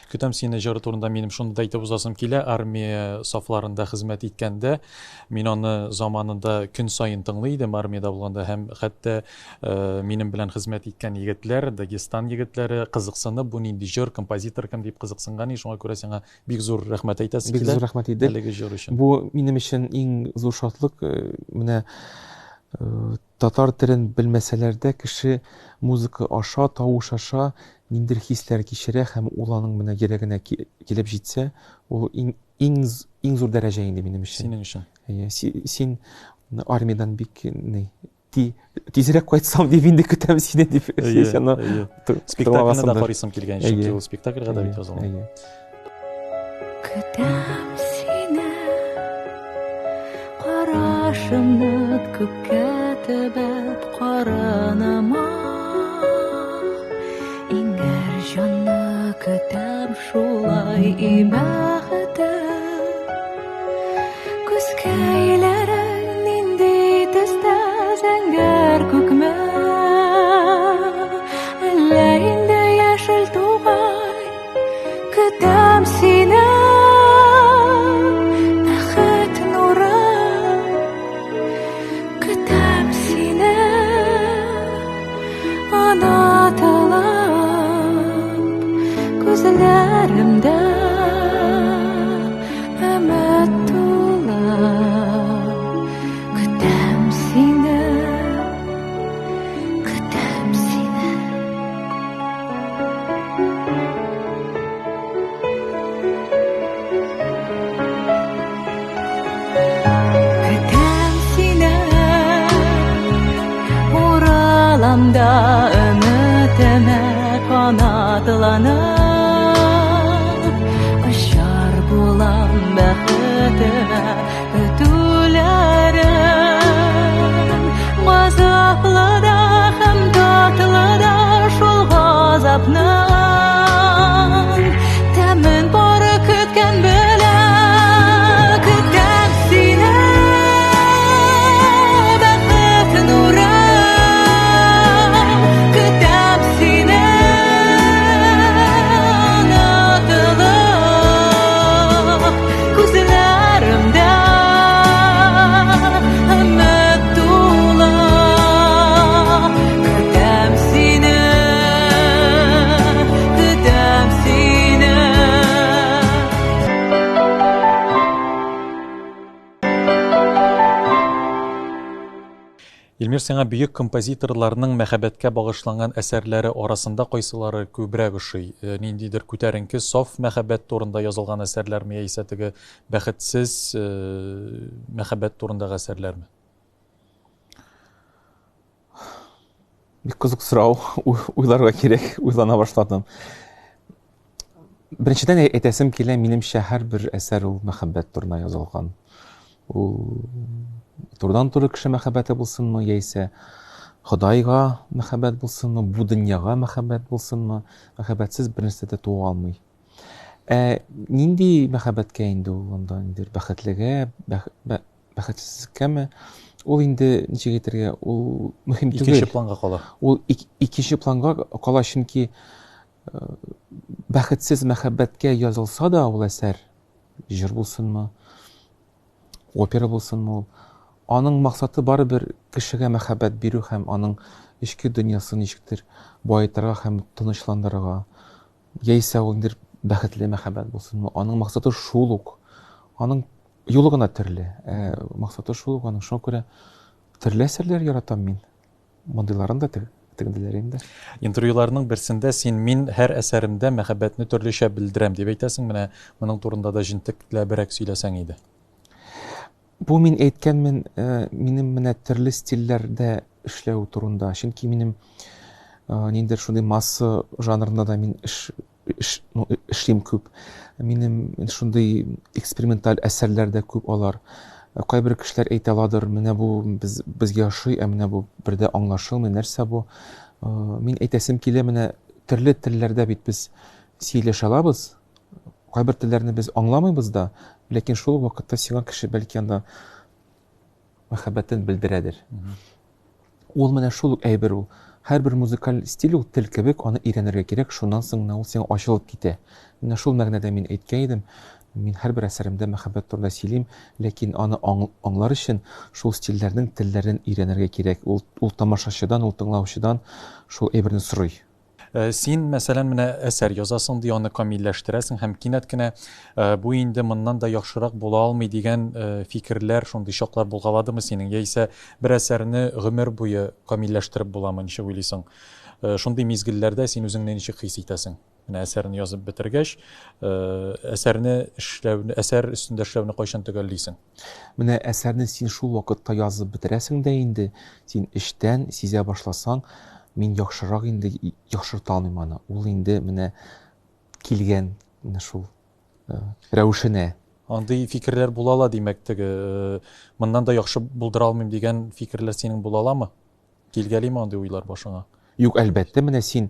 [SPEAKER 1] Көтәм сине җыры турында минем шуны да әйтеп узасым килә. Армия сафларында хезмәт иткәндә мин аны заманында көн сайын тыңлый идем армияда булганда һәм хәтта минем белән хезмәт иткән егетләр, Дагестан егетләре кызыксынып, бу нинди җыр, композитор кем дип кызыксынган, шуңа күрә сиңа бик зур рәхмәт әйтәсе килә.
[SPEAKER 2] Бик зур рәхмәт иде.
[SPEAKER 1] Әлеге җыр өчен.
[SPEAKER 2] Бу минем өчен иң зур шатлык. Менә татар телен белмәсәләр дә кеше музыка аша, тавыш аша ниндидер хисләр кичерә һәм ул аның менә йөрәгенә килеп җитсә, ул иң зур дәрәҗә инде минем өчен.
[SPEAKER 1] Синең өчен.
[SPEAKER 2] Син армиядан бик тизрәк кайтсам дип инде көтәм сине дип.
[SPEAKER 1] Спектакльне да карыйсым килгән, чөнки ул спектакльгә да бит язылган.
[SPEAKER 4] Көтәм сине, карашымны күккә төбәп каранама. Иңәр җанны көтәм шулай бәхетем. Күзкәйләрең нинди төстә зәңгәр күкмә. Әллә инде яшел тугай, көтәм сине. Бәхет нуры, көтәм сине. Анатылып күзләремдә өмет тула. Көтәм сине, көтәм сине. Көтәм сине, ураламда өметемә канатланып. Очар булам бәхетемә өтүләрем. Газаплы да һәм татлы да шул газапның тәмен бары көткән белән. Көтәм сине, бәхет нуры. Көтәм сине, анатылып күзләремдә өмет тула. Көтәм сине, көтәм сине.
[SPEAKER 1] Илмир, сиңа бөек композиторларның мәхәббәткә багышланган әсәрләре арасында кайсылары күбрәк ошый? Ниндидер күтәренке, саф мәхәббәт турында язылган әсәрләрме, яисә теге бәхетсез мәхәббәт турындагы әсәрләрме?
[SPEAKER 2] Бик кызык сорау, уйларга кирәк, уйлана башладым. Беренчедән әйтәсем килә, минемчә һәрбер әсәр ул мәхәббәт турында язылган. Ул турыдан-туры кеше мәхәббәте булсынмы, яисә Ходайга мәхәббәт булсынмы, бу дөньяга мәхәббәт булсынмы, мәхәббәтсез бернәрсә дә туа алмый. Нинди мәхәббәткә инде ул анда инде бәхетлегә, бәхетсезлеккәме? Ул инде ничек әйтергә, ул мөһим түгел.
[SPEAKER 1] Икенче планга кала.
[SPEAKER 2] Ул икенче планга кала, чөнки бәхетсез мәхәббәткә язылса да ул әсәр, җыр булсынмы, опера булсынмы, ул аның максаты барыбер кешегә мәхәббәт бирү һәм аның эчке дөньясын ничектер баетырга һәм тынычландырырга. Яисә ул инде бәхетле мәхәббәт булсынмы, аның максаты шул ук. Аның юлы гына төрле. Максаты шул ук аның. Шуңа күрә төрле әсәрләр яратам мин. Мондыйларын да тегенделәр инде.
[SPEAKER 1] Интервьюларның берсендә син мин һәр әсәремдә мәхәббәтне төрлечә белдерәм дип әйтәсең. Менә моның турында да җентекләбрәк сөйләсәң иде.
[SPEAKER 2] Бу мин әйткәнмен, минем менә төрле стильләрдә эшләү турында. Чөнки минем ниндидер шундый масса жанрында да мин эшлим күп. Минем шундый эксперименталь әсәрләр дә күп алар. Кайбер кешеләр әйтә аладыр, менә бу безгә ошый, менә бу бердә аңлашылмый, нәрсә бу? Мин әйтәсем килә, менә төрле телләрдә бит без сөйләшә алабыз. Кайбер телләрне без аңламыйбыз да, ләкин шул вакытта сиңа кеше бәлки анда мәхәббәтен белдерәдер. Ул менә шул ук әйбер ул. Һәрбер музыкаль стиль ул тел кебек, аны өйрәнергә кирәк, шуннан соң ул сиңа ачылып китә. Менә шул мәгънәдә мин әйткән идем. Мин һәрбер әсәремдә мәхәббәт турында сөйлим, ләкин аны аңлар өчен шул стильләрнең телләрен өйрәнергә кирәк. Ул тамашачыдан, ул тыңлаучыдан шул әйберне сорый.
[SPEAKER 1] Син, мәсәлән, менә әсәр язасың ди, аны камилләштерәсең һәм кинәт кенә бу инде моннан да яхшырак була алмый дигән фикерләр, шундый чаклар булгаладымы синең? Яисә бер әсәрне гомер буе камилләштереп буламы, ничек уйлыйсың? Шундый мизгелләрдә син үзеңне ничек хис итәсең? Менә әсәрне язып бетергәч, әсәр өстендә эшләүне кайчан төгәллисең?
[SPEAKER 2] Менә әсәрне син шул вакытта язып бетерәсең дә инде, син эчтән сизә башласаң, мин яхшырак инде яхшырта алмыйм аны. Ул инде менә килгән менә шул рәвешенә.
[SPEAKER 1] Андый фикерләр булала димәк, теге моннан да яхшы булдыра алмыйм дигән фикерләр синең буламы? Килгәлиме андый уйлар башыңа?
[SPEAKER 2] Юк, әлбәттә, менә син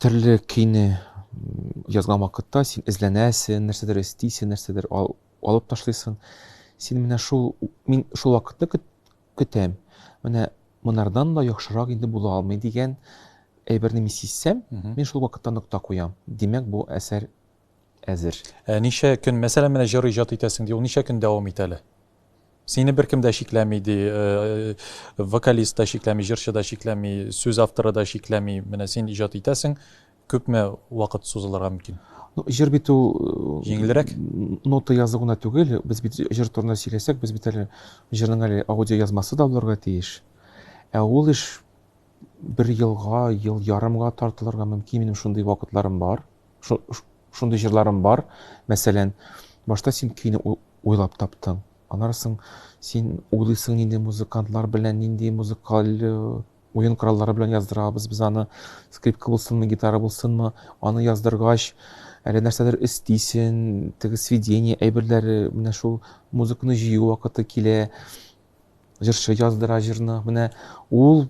[SPEAKER 2] төрле көйне язган вакытта син эзләнәсең, нәрсәдер истисең, нәрсәдер алып ташлыйсың. Син менә шул, мин шул вакытны көтәм. Менә монардан да яхшырак инде була алмый дигән әйберне мин сизсәм, мин шул вакытта нокта куям. Димәк, бу әсәр әзер.
[SPEAKER 1] Ничә көн, мәсәлән, менә җыр иҗат итәсең ди, ул ничә көн дәвам итә әле? Сине беркем дә шикләми ди, вокалист та шикләми, җырчы да шикләми, сүз авторы да шикләми. Менә син иҗат итәсең, күпме вакыт сузылырга мөмкин?
[SPEAKER 2] Җыр бит ул
[SPEAKER 1] Җиңелрәк?
[SPEAKER 2] Нота язу гына түгел, без бит җыр турында сөйләсәк, без бит әле җырның әле аудио язмасы да булырга тиеш. Ул эш бер елга, ел ярымга тартылырга мөмкин. Минем шундый вакытларым бар. Шундый җырларым бар. Мәсәлән, башта син көйне уйлап таптың. Аннан соң син уйлыйсың, нинди музыкантлар белән, нинди музыкаль уен кораллары белән яздырабыз без аны, скрипка булсынмы, гитара булсынмы, аны яздыргач, әле нәрсәдер истисең, теге сведение әйберләре, менә шул музыканы җыю вакыты килә, җырчы яздыра җырны, менә ул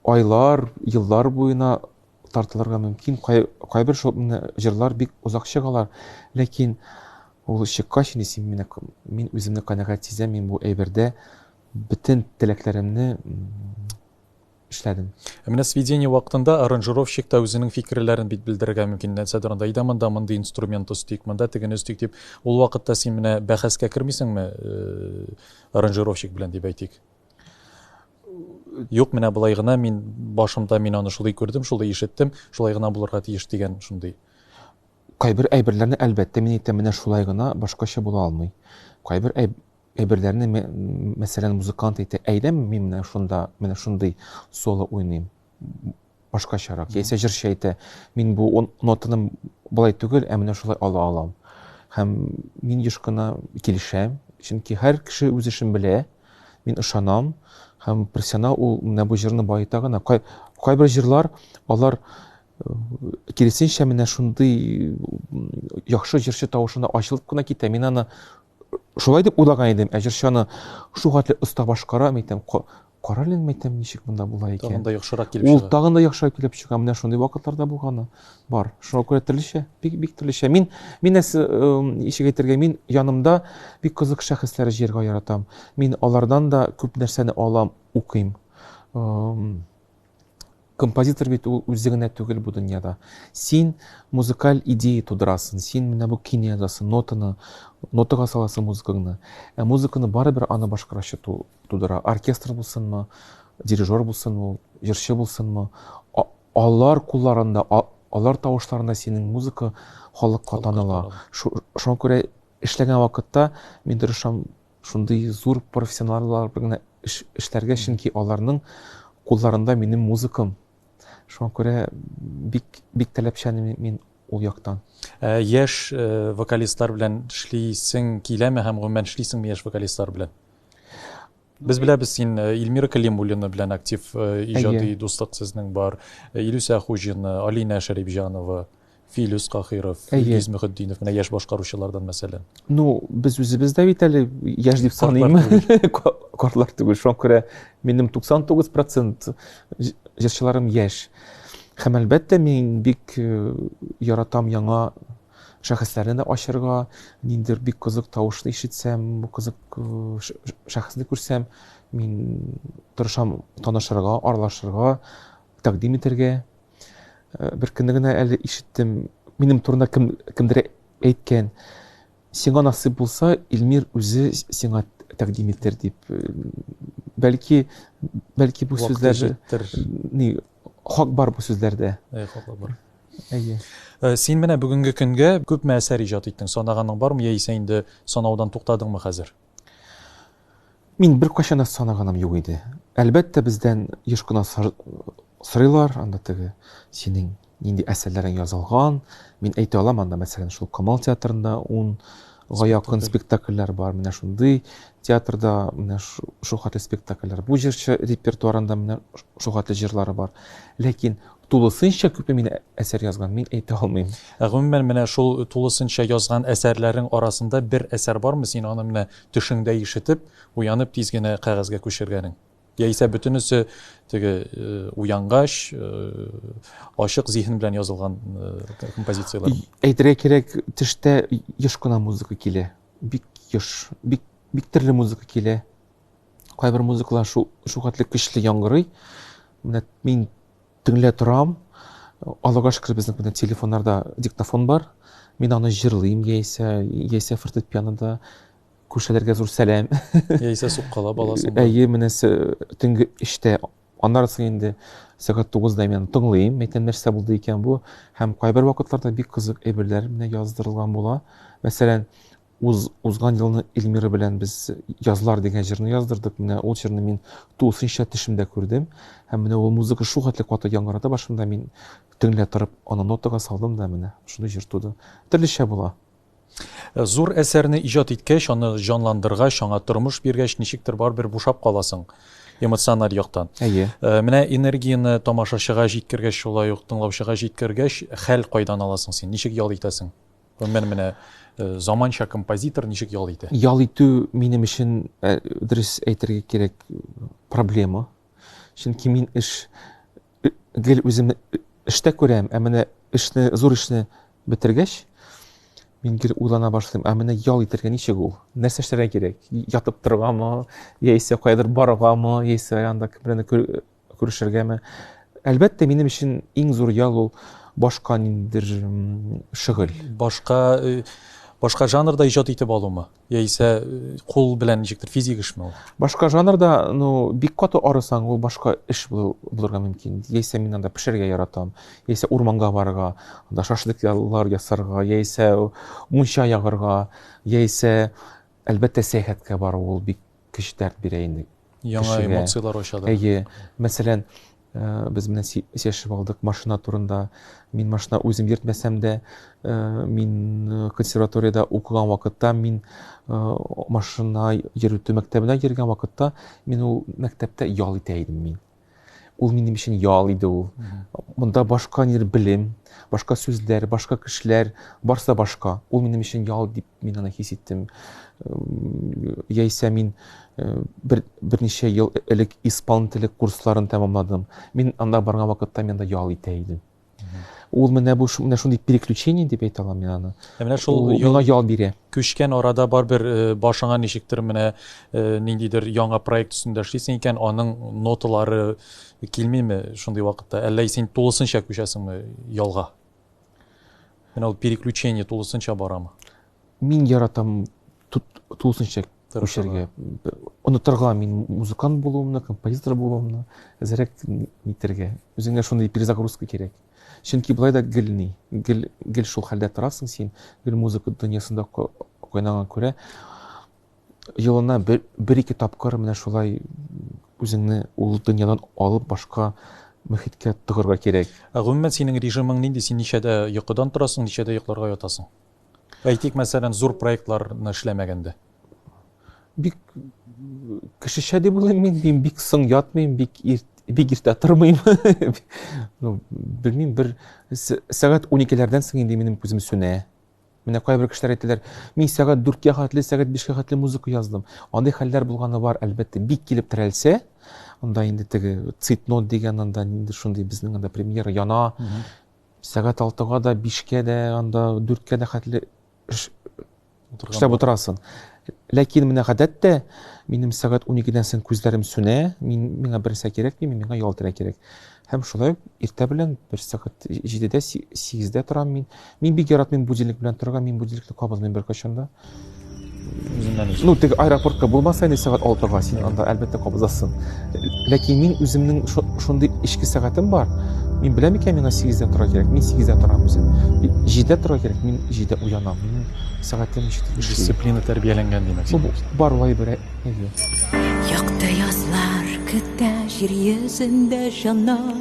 [SPEAKER 2] айлар, еллар буена тартылырга мөмкин. Кайбер шул җырлар бик озак чыгалар, ләкин ул чыккач, мин үземне канәгать сизәм, мин бу әйбердә бөтен теләкләремне эшләдем.
[SPEAKER 1] Менә сведение вакытында аранжировщик та үзенең фикерләрен бит белдерергә мөмкин. Нәрсәдер анда идә, монда инструмент үстик, монда тегене үстик дип. Ул вакытта син менә бәхәскә кермисеңме аранжировщик белән дип әйтик? Юк, менә булай гына мин башымда мин аны шулай күрдем, шулай ишеттем, шулай гына булырга тиеш дигән шундый.
[SPEAKER 2] Кайбер әйберләрне әлбәттә мин әйтәм, менә шулай гына башкача була алмый. Кайбер әйберләрне, мәсәлән, музыкант әйтә, әйдәм мин менә шунда, менә шундый соло уйныйм. Башкачарак. Яисә җырчы әйтә, мин бу нотаны булай түгел, менә шулай ала алам. Һәм мин еш кына килешәм, чөнки һәр кеше үз эшен белә. Мин ышанам, һәм профессионал ул менә бу җырны байыта гына. кайбер җырлар, алар киресенчә менә шундый яхшы җырчы тавышына ачылып кына китә. Мин аны шулай дип уйлаган идем. Ә җырчы аны шугатлы оста башкара, әйтәм, карален әйтәм, ничек монда була икән.
[SPEAKER 1] Тагын да яхшырак килеп
[SPEAKER 2] Ул
[SPEAKER 1] чыга.
[SPEAKER 2] тагын да яхшырак килеп чыга. Менә шундый вакытларда булганы бар. Шуңа күрә төрлечә, бик төрлечә. Мин ишек әйтергә, мин янымда бик кызык шәхесләр җыярга яратам. Мин алардан да күп нәрсәне алам, укыйм. Композитор бит ул үзе генә түгел бу дөньяда. Син музыкаль идея тудырасың. Син менә бу кино язасың, нотага саласың музыкаңны. Ә музыканы барыбер аны башкаручы тудыра. Оркестр булсынмы, дирижер булсынмы, җырчы булсынмы, алар кулларында, алар тавышларында синең музыка халыкка таныла. Шуңа күрә эшләгән вакытта мин тырышам шундый зур профессионаллар белән эшләргә, чөнки аларның кулларында минем музыкам. Шуңа күрә бик таләпчән мин ул яктан.
[SPEAKER 1] Яшь вокалистлар белән эшлисең киләме һәм гомумән эшлисеңме яшь вокалистлар белән? Без беләбез, син Илмира Калимуллина белән актив иҗади дуслык сезнең бар. Илүсә Хуҗина, Алина Шәрипҗанова, Филүс Кахиров, Илгиз Мөхетдинов, менә яшь башкаручылардан мәсәлән.
[SPEAKER 2] Ну, без үзебез дә бит әле яшь дип саныйм. Картлар түгел. Шуңа күрә минем 99% җырчыларым яшь. Һәм әлбәттә мин бик яратам яңа шәхесләрне дә ачырга, ниндидер бик кызык тавышны ишетсәм, бу кызык шәхесне күрсәм, мин тырышам танышырга, аралашырга, тәкъдим итәргә. Бер көнне генә әле ишеттем, минем турында кемдер әйткән, сиңа насыйп булса, Илмир үзе сиңа тәкъдим итер дип. Бәлки бу сүзләр хак бар бу сүзләрдә.
[SPEAKER 1] Хаклы бар.
[SPEAKER 2] Әйе.
[SPEAKER 1] Син менә бүгенге көнгә күпме әсәр иҗат иттең? Санаганың бармы, яисә инде санаудан туктадыңмы хәзер?
[SPEAKER 2] Мин бер кайчан да санаганым юк иде. Әлбәттә бездән еш кына сорыйлар, анда теге синең нинди әсәрләрең язылган. Мин әйтә алам, анда мәсәлән шул Камал театрында 10-га якын спектакльләр бар. Менә шундый театрда менә шу хәтле спектакльләр. Бу җырчы репертуарында менә шу хәтле җырлары бар. Ләкин тулысынча күпме мин әсәр язган, мин әйтә алмыйм.
[SPEAKER 1] Гомумән менә шул тулысынча язган әсәрләрең арасында бер әсәр бармы син аны менә төшеңдә ишетеп, уянып тиз генә кәгазьгә күчергәнең? Яисә бөтенесе теге уянгач, ачык зиһен белән язылган композициялар?
[SPEAKER 2] Әйтергә кирәк, төштә еш кына музыка килә. Бик еш, бик төрле музыка килә. Кайбер музыкалар шу хәтле көчле яңгырый. Менә мин тыңлап торам. Аллага шөкер, безнең менә телефоннарда диктофон бар. Мин аны җырлыйм, яисә фортепианода күршеләргә зур сәлам.
[SPEAKER 1] Яисә суккала баласын.
[SPEAKER 2] Әйе, менә төнге 3тә, аннан соң инде сәгать 9-да мин тыңлыйм, әйтәм нәрсә булды икән бу. Һәм кайбер вакытларда бик кызык әйберләр менә яздырылган була. Мәсәлән, узган елны Илмира белән без Язлар дигән җырны яздырдык. Менә ул җырны мин тулысынча төшемдә күрдем. Һәм менә ул музыка шу хәтле каты яңгырата башында, мин тыңлап торып, аны нотага салдым да менә шундый җыр туды. Төрлечә була.
[SPEAKER 1] Зур әсәрне иҗат иткәч, аны җанландыргач, аңа тормыш биргәч, ничектер барбер бушап каласың эмоциональ яктан.
[SPEAKER 2] Әйе.
[SPEAKER 1] Менә энергияны тамашачыга җиткергәч, шулай ук тыңлаучыга җиткергәч, хәл кайдан аласың син? Ничек ял итәсең? Менә заманча композитор ничек ял итә?
[SPEAKER 2] Ял итү минем өчен дөрес әйтергә кирәк проблема. Чөнки мин гел үземне эштә күрәм, ә менә зур эшне бетергәч, мин гел уйлана башлыйм, ә менә ял итәргә ничек ул? Нәрсә эшләргә кирәк? Ятып торганмы, яисә кайдыр барганмы, яисә анда кемне күрешергәме? Әлбәттә, минем өчен иң зур ял ул башка ниндидер шөгыль.
[SPEAKER 1] Башка жанрда иҗат итеп алумы? Яисә кул белән ничектер физик эшме ул?
[SPEAKER 2] Башка жанрда, бик каты арысаң, ул башка эш булырга мөмкин. Яисә мин анда пешерергә яратам, яисә урманга барырга, анда шашлыклар ясарга, яисә мунча ягырга, яисә әлбәттә сәяхәткә бару, ул бик көч дәрт бирә инде.
[SPEAKER 1] Яңа эмоциялар ачады.
[SPEAKER 2] Әйе, мәсәлән, без менә сөйләшеп алдык машина турында. Мин машина үзем йөртмәсәм дә, мин консерваториядә укыган вакытта, мин машина йөртү мәктәбенә йөргән вакытта, мин ул мәктәптә ял итә идем мин. ул минем өчен ял иде ул. Монда башка нидер билем, башка сүзләр, башка кешеләр, барсы да башка. Ул минем өчен ял дип мин аны хис иттем. Яисә мин берничә ел элек исполнительлек курсларын тәмамладым. Мин анда барган вакытта мен да ял итә идем. Ул менә шундый переключение дип әйтә алам мин аны.
[SPEAKER 1] Менә шул
[SPEAKER 2] Миңа ял бирә.
[SPEAKER 1] Күчкән арада бар бер башыңа ничектер менә ниндидер яңа проект өстендә эшлисең икән, аның ноталары килмиме шундый вакытта? Әллә син тулысынча күчәсеңме ялга? Менә ул переключение тулысынча барамы?
[SPEAKER 2] Мин яратам тулысынча күчәргә. Онытырга мин музыкант булуымны, композитор булуымны әзрәк нитәргә. Үзеңә шундый перезагрузка кирәк. Чөнки булай да гел шул хәлдә торасың син, гел музыка дөньясында кайнаган күрә. Елына бер-ике тапкыр менә шулай үзеңне ул дөньядан алып башка мөхиткә тыгырга кирәк.
[SPEAKER 1] Гомумән синең режимың нинди? Син ничәдә йокыдан торасың, ничәдә йокларга ятасың? Әйтик, мәсәлән, зур проектларны эшләмәгәндә.
[SPEAKER 2] Бик кешечә дип уйлыйм мин бик соң ятмыйм, бик иртә тормыйм. Белмим, бер сәгать 12-ләрдән соң инде минем күзем сүнә. Менә кайбер кешеләр әйтәләр, мин сәгать 4-кә хәтле, сәгать 5-кә хәтле музыка яздым. Андый хәлләр булганы бар, әлбәттә, бик килеп терәлсә, анда инде теге цитнот дигән анда инде шундый безнең анда премьера яна. Сәгать 6-га да, 5-кә дә, анда 4-кә дә хәтле эшләп утырасың. Ләкин менә гадәттә минем сәгать 12-дән соң күзләрем сүнә, миңа берсе кирәк, миңа ял кирәк. Һәм шулай иртә белән бер сәгать 7-дә, 8-дә торам мин. Мин бик яратмыйм будильник белән торырга, мин будильникны кабызмыйм беркайчан да. Ну, теге аэропортка булмаса инде сәгать 6-га син анда әлбәттә кабызасың. Ләкин мин үземнең шундый ичке сәгатем бар. Мин беләм икән миңа 8-дә торырга кирәк, мин 8-дә торам үзем. 7-дә торырга кирәк, мин 7-дә уянам. Минем сәгатем ничектер
[SPEAKER 1] Дисциплина тәрбияләнгән димәк.
[SPEAKER 2] Бар улай бер.
[SPEAKER 4] Якты язлар көтә җир йөзендә җаннар.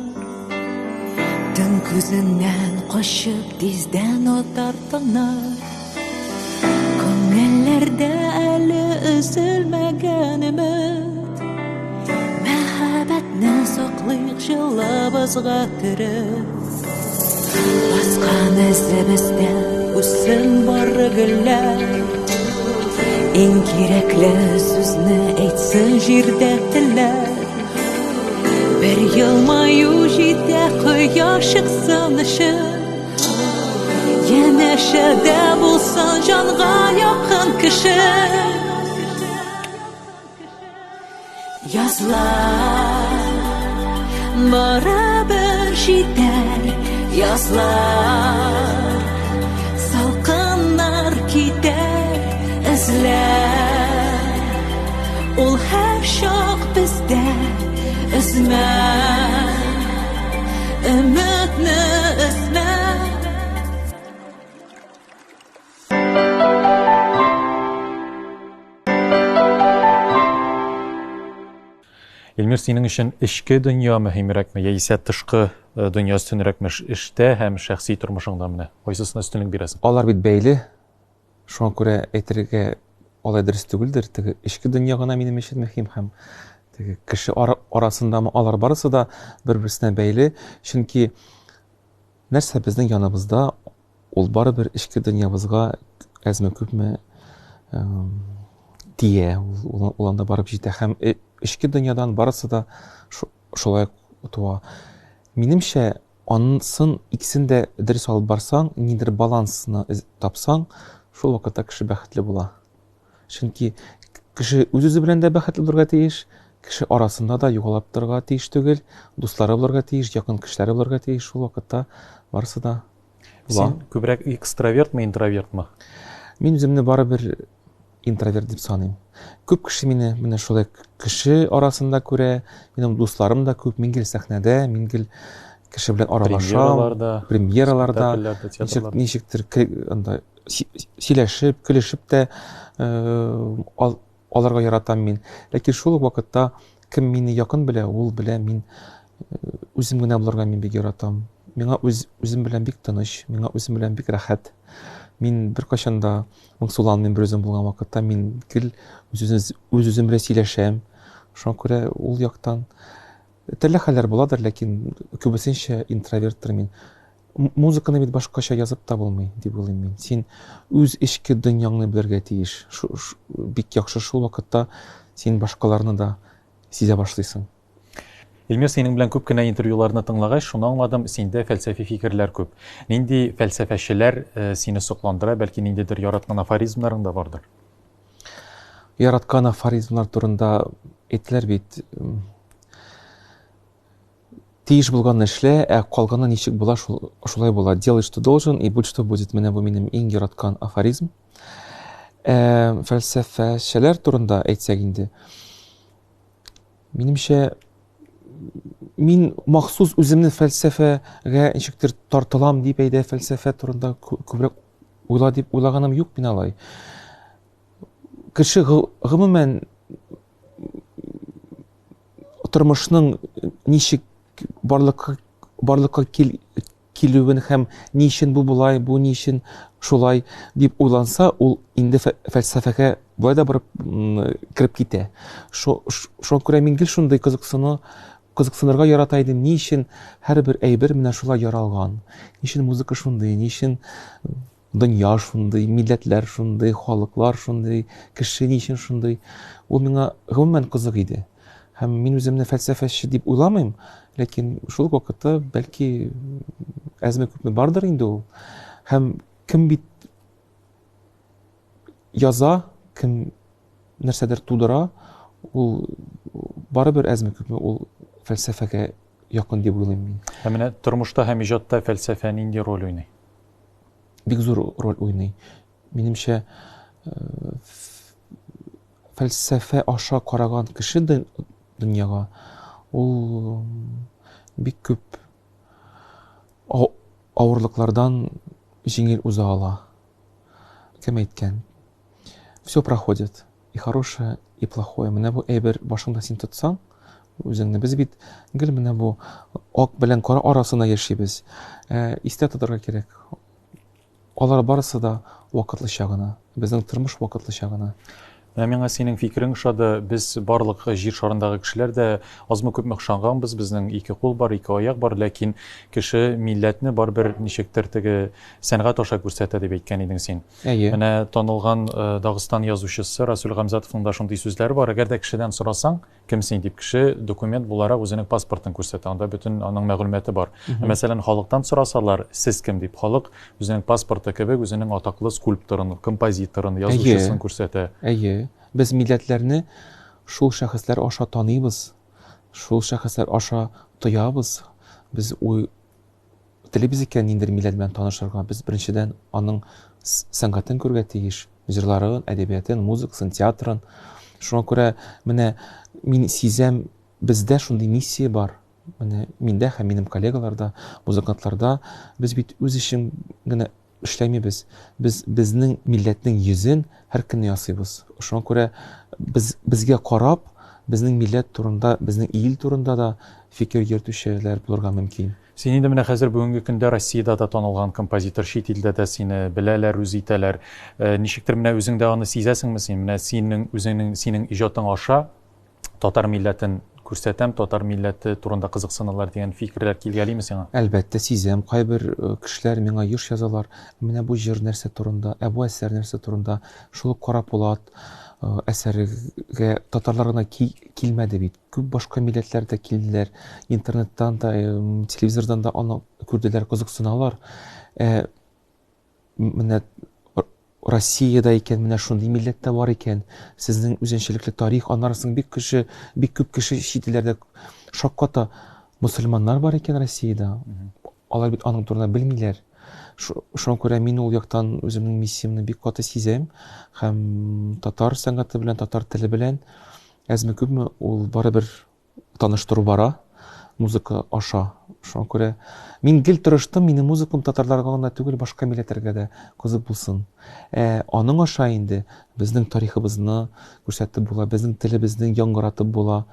[SPEAKER 4] Төн күзеннән качып тиздән атар таңнар. Күңелләрдә әле өзелмәгән өмет. Мәхәббәтне саклыйк җылыбызга кереп. Баскан эзебездә үсен бары гөлләр. Иң кирәкле сүзне әйтсен җирдә телләр. Бер елмаю җитә кояш чыксын өчен. Янәшәдә булсын җанга якын кеше. Язлар барыбер җитәр, язлар салкыннар китәр, эзләр ул һәр чак бездә, өзмә өметне өзмә.
[SPEAKER 1] Илмир, синең өчен эчке дөнья мөһимрәкме, яисә тышкы дөнья өстенрәкме эштә һәм шәхси тормышыңда менә? Кайсысына өстенлек бирәсең?
[SPEAKER 2] Алар бит бәйле. Шуңа күрә әйтергә алай дөрес түгелдер. Теге эчке дөнья гына минем өчен мөһим һәм теге кеше арасындамы алар барысы да бер-берсенә бәйле. Чөнки нәрсә безнең яныбызда, ул барыбер эчке дөньябызга әзме-күпме тия, ул анда барып җитә һәм эчке дөньядан барысы да шулай туа. Минемчә, анысын икесен дә дөрес алып барсаң, нидер балансны тапсаң, шул вакытта кеше бәхетле була. Чөнки кеше үз-үзе белән дә бәхетле булырга тиеш, кеше арасында да югалып торырга тиеш түгел, дуслары булырга тиеш, якын кешеләре булырга тиеш, шул вакытта барысы да була.
[SPEAKER 1] Син күбрәк экстравертмы, интровертмы?
[SPEAKER 2] Мин үземне барыбер интроверт дип саныйм. Күп кеше мине менә шулай кеше арасында күрә, минем дусларым да күп, мин гел сәхнәдә, мин гел кеше белән аралашам, премьераларда, ничектер анда сөйләшеп, көлешеп тә аларга яратам мин. Ләкин шул вакытта кем мине якын белә, ул белә, мин үзем генә булырга мин бик яратам. Миңа үзем белән бик тыныч, миңа үзем белән бик рәхәт. Мин бер качанда моңсуланмыйм бер үзем булган вакытта, мин гел үз-үзем белән сөйләшәм. Шуңа күрә ул яктан Төрле хәлләр буладыр, ләкин күбесенчә интроверттыр мин. Музыканы бит башкача язып та булмый, дип уйлыйм мин. Син үз эчке дөньяңны белергә тиеш. Бик яхшы шул вакытта син башкаларны да сизә башлыйсың.
[SPEAKER 1] Илмир, синең белән күп кенә интервьюларны тыңлагач, шуны аңладым, синдә фәлсәфи фикерләр күп. Нинди фәлсәфәчеләр сине сокландыра, бәлки ниндидер яраткан афоризмнарың да бардыр?
[SPEAKER 2] Яраткан афоризмнар турында әйттеләр бит. Тиеш булганны эшлә, калганы ничек була, шулай була. Делай, что должен, и будь что будет. Менә бу минем иң яраткан афоризм. Фәлсәфәчеләр турында әйтсәк инде. Минемчә, мин махсус үземне фәлсәфәгә ничектер тартылам дип әйтә, фәлсәфә турында күбрәк уйлаганым юк мин алай. Кеше гомумән тормышның ничек барлыкка килүен һәм ни өчен бу булай, бу ни өчен шулай дип уйланса, ул инде фәлсәфәгә булай да барып кирип китә. Шуңа күрә мин гел шундай кызыксынырга ярата идем, ни өчен һәрбер әйбер менә шулай яралган. Ни өчен музыка шундый, ни өчен дөнья шундый, милләтләр шундый, халыклар шундый, кеше ни өчен шундый. Ул миңа гомумән кызык иде. Һәм мин үземне фәлсәфәче дип уйламыйм, ләкин шул вакытта бәлки әзме-күпме бардыр инде ул. Һәм кем бит яза, кем нәрсәдер тудыра, ул барыбер әзме-күпме ул фәлсәфәгә якын дип уйлыйм мин.
[SPEAKER 1] Һәм менә тормышта һәм иҗатта фәлсәфә нинди роль уйный?
[SPEAKER 2] Бик зур роль уйный. Минемчә, фәлсәфә аша караган кеше дөньяга, ул бик күп авырлыклардан җиңел уза ала. Кем әйткән? Все проходит. И хорошее, и плохое. Менә бу әйбер башыңда син тотсаң, үзеңне без бит гел менә бу ак белән кара арасында яшибез. Истә тотарга кирәк. Алар барысы да вакытлыча гына. Безнең тормыш вакытлыча гына.
[SPEAKER 1] Менә миңа синең фикерең ошады. Без барлык җир шарындагы кешеләр дә азмы-күпме охшанганбыз. Безнең ике кул бар, ике аяк бар, ләкин кеше милләтне барбер ничектер теге сәнгать аша күрсәтә дип әйткән идең син. Менә танылган Дагыстан язучысы Расул Гамзатовның да шундый сүзләре бар. Әгәр дә кешедән сорасаң, кем син дип, кеше документ буларак үзенең паспортын күрсәтә. Анда бөтен аның мәгълүматы бар. Мәсәлән, халыктан сорасалар, сез кем дип, халык үзенең паспорты кебек үзенең атаклы скульпторын, композиторын, язучысын күрсәтә.
[SPEAKER 2] Без милләтләрне шул шәхесләр аша таныйбыз, шул шәхесләр аша тоябыз. Без телибез икән ниндидер милләт белән танышырга. Без беренчедән аның сәнгатен күрергә тиеш, җырларын, әдәбиятын, музыкасын, театрын. Шуңа күрә менә мин сизәм, бездә шундый миссия бар. Менә миндә һәм минем коллегаларда, музыкантларда без бит үз өчен генә эшләмибез. Без безнең милләтнең йөзен һәр көнне ясыйбыз. Шуңа күрә безгә карап, безнең милләт турында, безнең ил турында да фикер йөртүчеләр булырга мөмкин.
[SPEAKER 1] Син инде менә хәзер бүгенге көндә Россиядә дә танылган композитор, чит илдә дә сине беләләр, үз итәләр. Ничектер менә үзең дә аны сизәсеңме син? Менә синең иҗатың аша татар милләтен күрсәтәм, татар милләте турында кызыксыналар дигән фикерләр килгәлиме сиңа?
[SPEAKER 2] Әлбәттә сизәм. Кайбер кешеләр миңа еш язалар. Менә бу җыр нәрсә турында, бу әсәр нәрсә турында, шул Кара Пулат әсәргә татарлар гына килмәде бит. Күп башка милләтләр дә килделәр. Интернеттан да, телевизордан да аны күрделәр, кызыксыналар. Менә Россиядә икән, менә шундый милләттә бар икән. Сезнең үзенчәлекле тарих, аннарсын бик күп кеше чит илләрдә шакката мөселманнар бар икән Россиядә. Алар бит аның турында белмиләр. Шуңа күрә мин ул яктан үземнең миссиямны бик каты сизәм һәм татар сәнгате белән, татар теле белән әзме-күпме ул барыбер таныштыру бара музыка аша. Шуңа күрә мин гел тырыштым, минем музыкам татарларга гына түгел, башка милләтләргә дә кызык булсын. Аның аша инде безнең тарихыбызны күрсәтеп була, безнең телебезне яңгыратып була.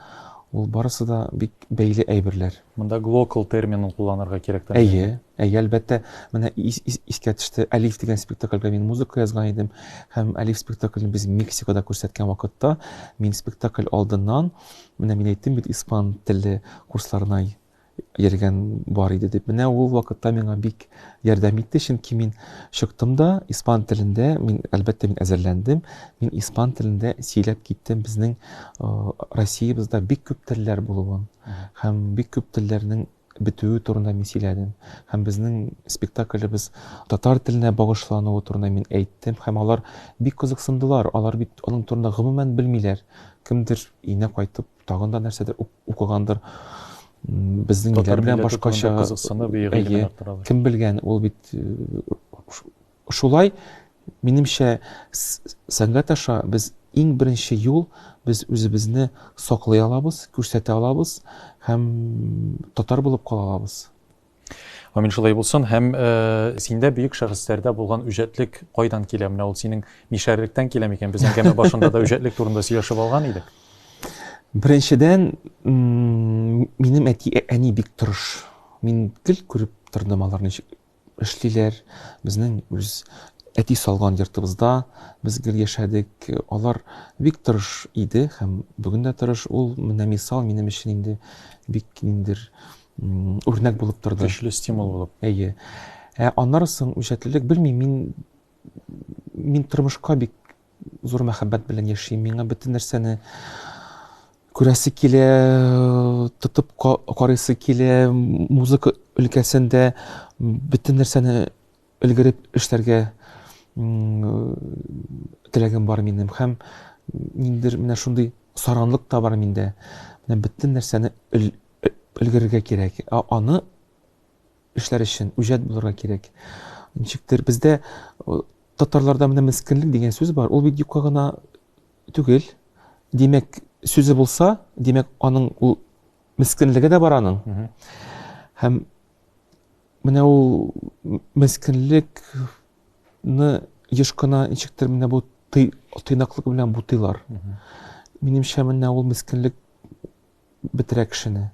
[SPEAKER 2] Ул барысы да бик бәйле әйберләр.
[SPEAKER 1] Монда глокал терминын кулланырга кирәк та.
[SPEAKER 2] Әйе, әлбәттә, менә искә төште, Әлиф дигән спектакльгә мин музыка язган идем, һәм Әлиф спектаклен без Мексикада күрсәткән вакытта, мин спектакль алдыннан, менә мин әйттем бит, испан телле курсларына йөргән бар иде дип. Менә ул вакытта миңа бик ярдәм итте, чөнки мин чыктым да испан телендә, мин әлбәттә мин әзерләндем, мин испан телендә сөйләп киттем безнең Россиябызда бик күп телләр булуын, һәм бик күп телләрнең бетүе турында мин сөйләдем, һәм безнең спектаклебез татар теленә багышлануы турында мин әйттем, һәм алар бик кызыксындылар, алар бит аның турында гомумән белмиләр, кемдер өенә кайтып тагын да нәрсәдер укыгандыр. Безнең илләр белән башкача кем белгән, ул бит шулай. Минемчә, сәнгать аша без иң беренче юл без үзебезне саклый алабыз, күрсәтә алабыз һәм татар булып кала алабыз.
[SPEAKER 1] Амин шулай булсын. Һәм синдә бөек шәхесләрдә булган үҗәтлек кайдан килә? Менә ул синең мишәрлектән килә микән? Без әңгәмә башында да үҗәтлек турында сөйләшеп алган идек.
[SPEAKER 2] Беренчедән, минем әни бик тырыш. Мин гел күреп тордым аларны эшлиләр. Безнең үз әти салган йортыбызда без гел яшәдек. Алар бик тырыш иде һәм бүген дә тырыш. Ул менә мисал минем өчен инде бик ниндер үрнәк булып торды.
[SPEAKER 1] Көчле стимул булып.
[SPEAKER 2] Әйе. Аннан соң үҗәтлек белмим, мин тормышка бик зур мәхәббәт белән яшим. Миңа бөтен нәрсәне күрәсе килә, тотып карыйсы килә, музыка өлкәсендә бөтен нәрсәне өлгереп эшләргә теләгем бар минем. Һәм ниндер менә шундый саранлык та бар миндә. Менә бөтен нәрсәне өлгерергә кирәк. Аны эшләр өчен үҗәт булырга кирәк. Ничектер бездә татарларда менә мескенлек дигән сүз бар. Ул бит юкка гына түгел. Димәк, сүзе булса, димәк, аның ул мескенлеге дә бар аның. Һәм менә ул мескенлекне еш кына ничектер менә бу тыйнаклык белән бутыйлар. Минемчә, менә ул мескенлек бетерә кешене.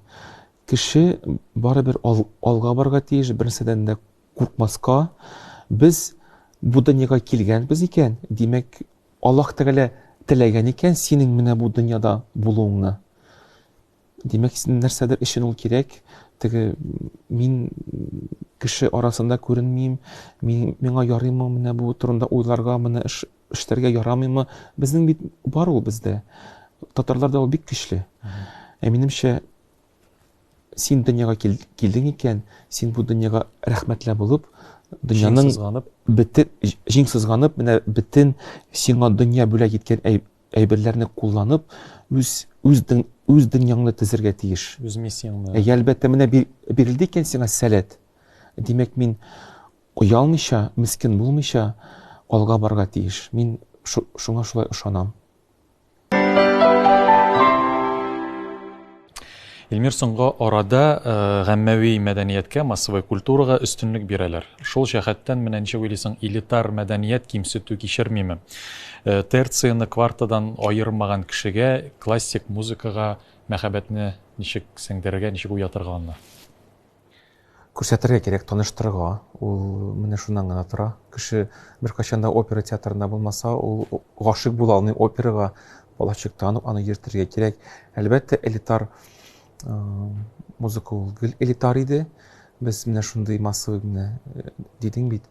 [SPEAKER 2] Кеше барыбер алга барга тиеш, бернәрсәдән дә куркмаска. Без бу дөньяга килгәнбез икән, димәк, Аллаһ Тәгалә теләгән икән синең менә бу дөньяда булуыңны. Димәк, син нәрсәдер өчен ул кирәк. Теге мин кеше арасында күренмим, миңа ярыймы менә бу турында уйларга, менә эшләргә ярамыймы? Безнең бит бар ул бездә. Татарларда ул бик көчле. Минемчә, син дөньяга килдең икән, син бу дөньяга рәхмәтле булып, дөньяның җиң сызганып, менә бөтен сиңа дөнья бүләк иткән әйберләрне кулланып, үз дөньяңны төзергә тиеш.
[SPEAKER 1] Үз миссияңны.
[SPEAKER 2] Әлбәттә, менә бирелде икән сиңа сәләт. Димәк, мин оялмыйча, мискен булмыйча алга барга тиеш. Мин шуңа шулай ышанам.
[SPEAKER 1] Илмир, соңгы арада гаммәви мәдәнияткә, массовый культурага өстенлек бирәләр. Шул җәһәттән менә ничек уйлыйсың, элитар мәдәният кимсетү кичермиме? Терцияны квартадан аермаган кешегә классик музыкага мәхәббәтне ничек сеңдерергә, ничек уятырга аны?
[SPEAKER 2] Күрсәтергә кирәк, таныштырырга. Ул менә шуннан гына тора. Кеше беркайчан да опера театрында булмаса, ул гашыйк була алмый операга. Балачыктан аны йөртергә кирәк. Әлбәттә, элитар музыка ул гел элитар иде. Без менә шундый массовый менә дидең бит.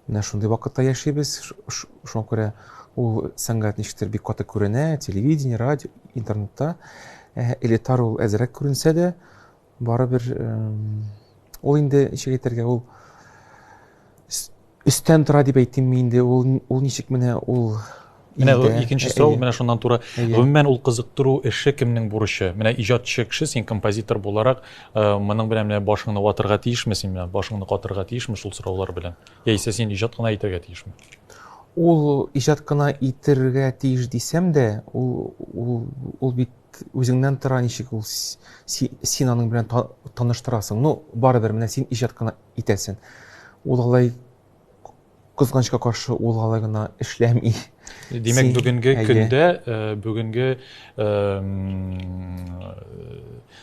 [SPEAKER 2] Менә шундый вакытта яшибез. Шуңа күрә ул сәнгать ничектер бик каты күренә, телевидение, радио, интернетта. Элитар ул әзрәк күренсә дә, барыбер ул инде ничек әйтергә, ул өстән тора дип әйтим мин инде. Ул ничек менә ул
[SPEAKER 1] Менә икенче сорау, менә шуннан туры. Гомумән ул кызыктыру эше кемнең бурычы? Менә иҗатчы кеше, син композитор буларак, моның белән менә башыңны ватырга тиешме, син менә башыңны катырга тиешме шул сораулар белән? Яисә син иҗат кына итәргә тиешме?
[SPEAKER 2] Ул иҗат кына итәргә тиеш дисәм дә, ул бит үзеңнән тора, ничек ул син аның белән таныштырасың. Ну, барыбер менә син иҗат кына итәсең. Ул алай кызганычка каршы ул алай гына эшләми.
[SPEAKER 1] Демәк, бүгенге
[SPEAKER 2] әйе.
[SPEAKER 1] көндә, бүгенге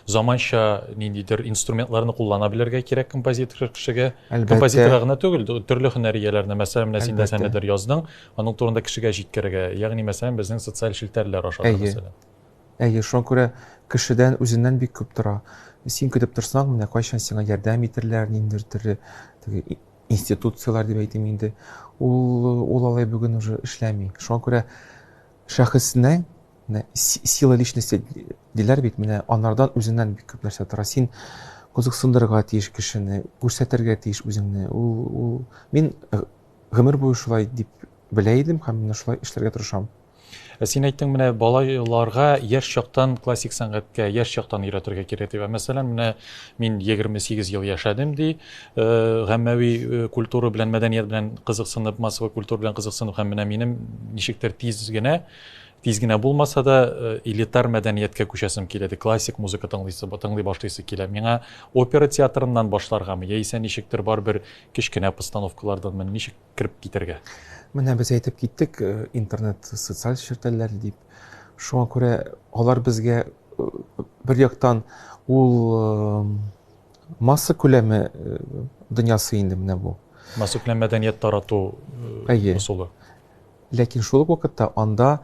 [SPEAKER 1] заманча ниндидер инструментларны куллана белергә кирәк композитор кешегә.
[SPEAKER 2] Әлбәттә.
[SPEAKER 1] Композиторга гына түгел, төрле һөнәрияләрне, мәсәлән, менә син дә
[SPEAKER 2] Әлбәттә.
[SPEAKER 1] сәнәдер яздың, аның турында кешегә җиткерергә. Ягъни, мәсәлән, безнең социаль челтәрләр аша
[SPEAKER 2] Әйе.
[SPEAKER 1] мәсәлән.
[SPEAKER 2] Әйе, шуңа күрә кешедән үзеннән бик күп тора. Син көтеп торсаң, менә кайчан сиңа ярдәм итерләр, ниндидер төрле теге институциялар дип әйтим инде. Ул алай бүген уже эшләми. Шуңа күрә шәхеснең сила личности диләр бит, менә анардан үзеннән бик күп нәрсә тора. Син кызыксындырырга тиеш кешене, күрсәтергә тиеш үзеңне. Мин гомер буе шулай дип белә идем һәм менә шулай эшләргә тырышам.
[SPEAKER 1] Син әйттең, менә балаларга яшь чактан классик сәнгатькә яшь чактан өйрәтергә кирәк дип. Мәсәлән, менә мин 28 ел яшәдем ди, гаммәви культура белән, мәдәният белән кызыксынып, массовый культура белән кызыксынып, һәм менә минем ничектер тиз генә булмаса да элитар мәдәнияткә күчәсем килә, классик музыка тыңлый башлыйсы килә. Миңа опера театрыннан башларгамы, яисә ничектер бар бер кечкенә постановкалардан мен ничек кирип китәргә?
[SPEAKER 2] Менә без әйтеп киттек, интернет социаль челтәрләр дип. Шуңа күрә алар безгә бер яктан ул масса күләме дөньясы инде менә бу.
[SPEAKER 1] Массовый мәдәният тарату
[SPEAKER 2] Әйе.
[SPEAKER 1] усулы.
[SPEAKER 2] Ләкин шул ук вакытта анда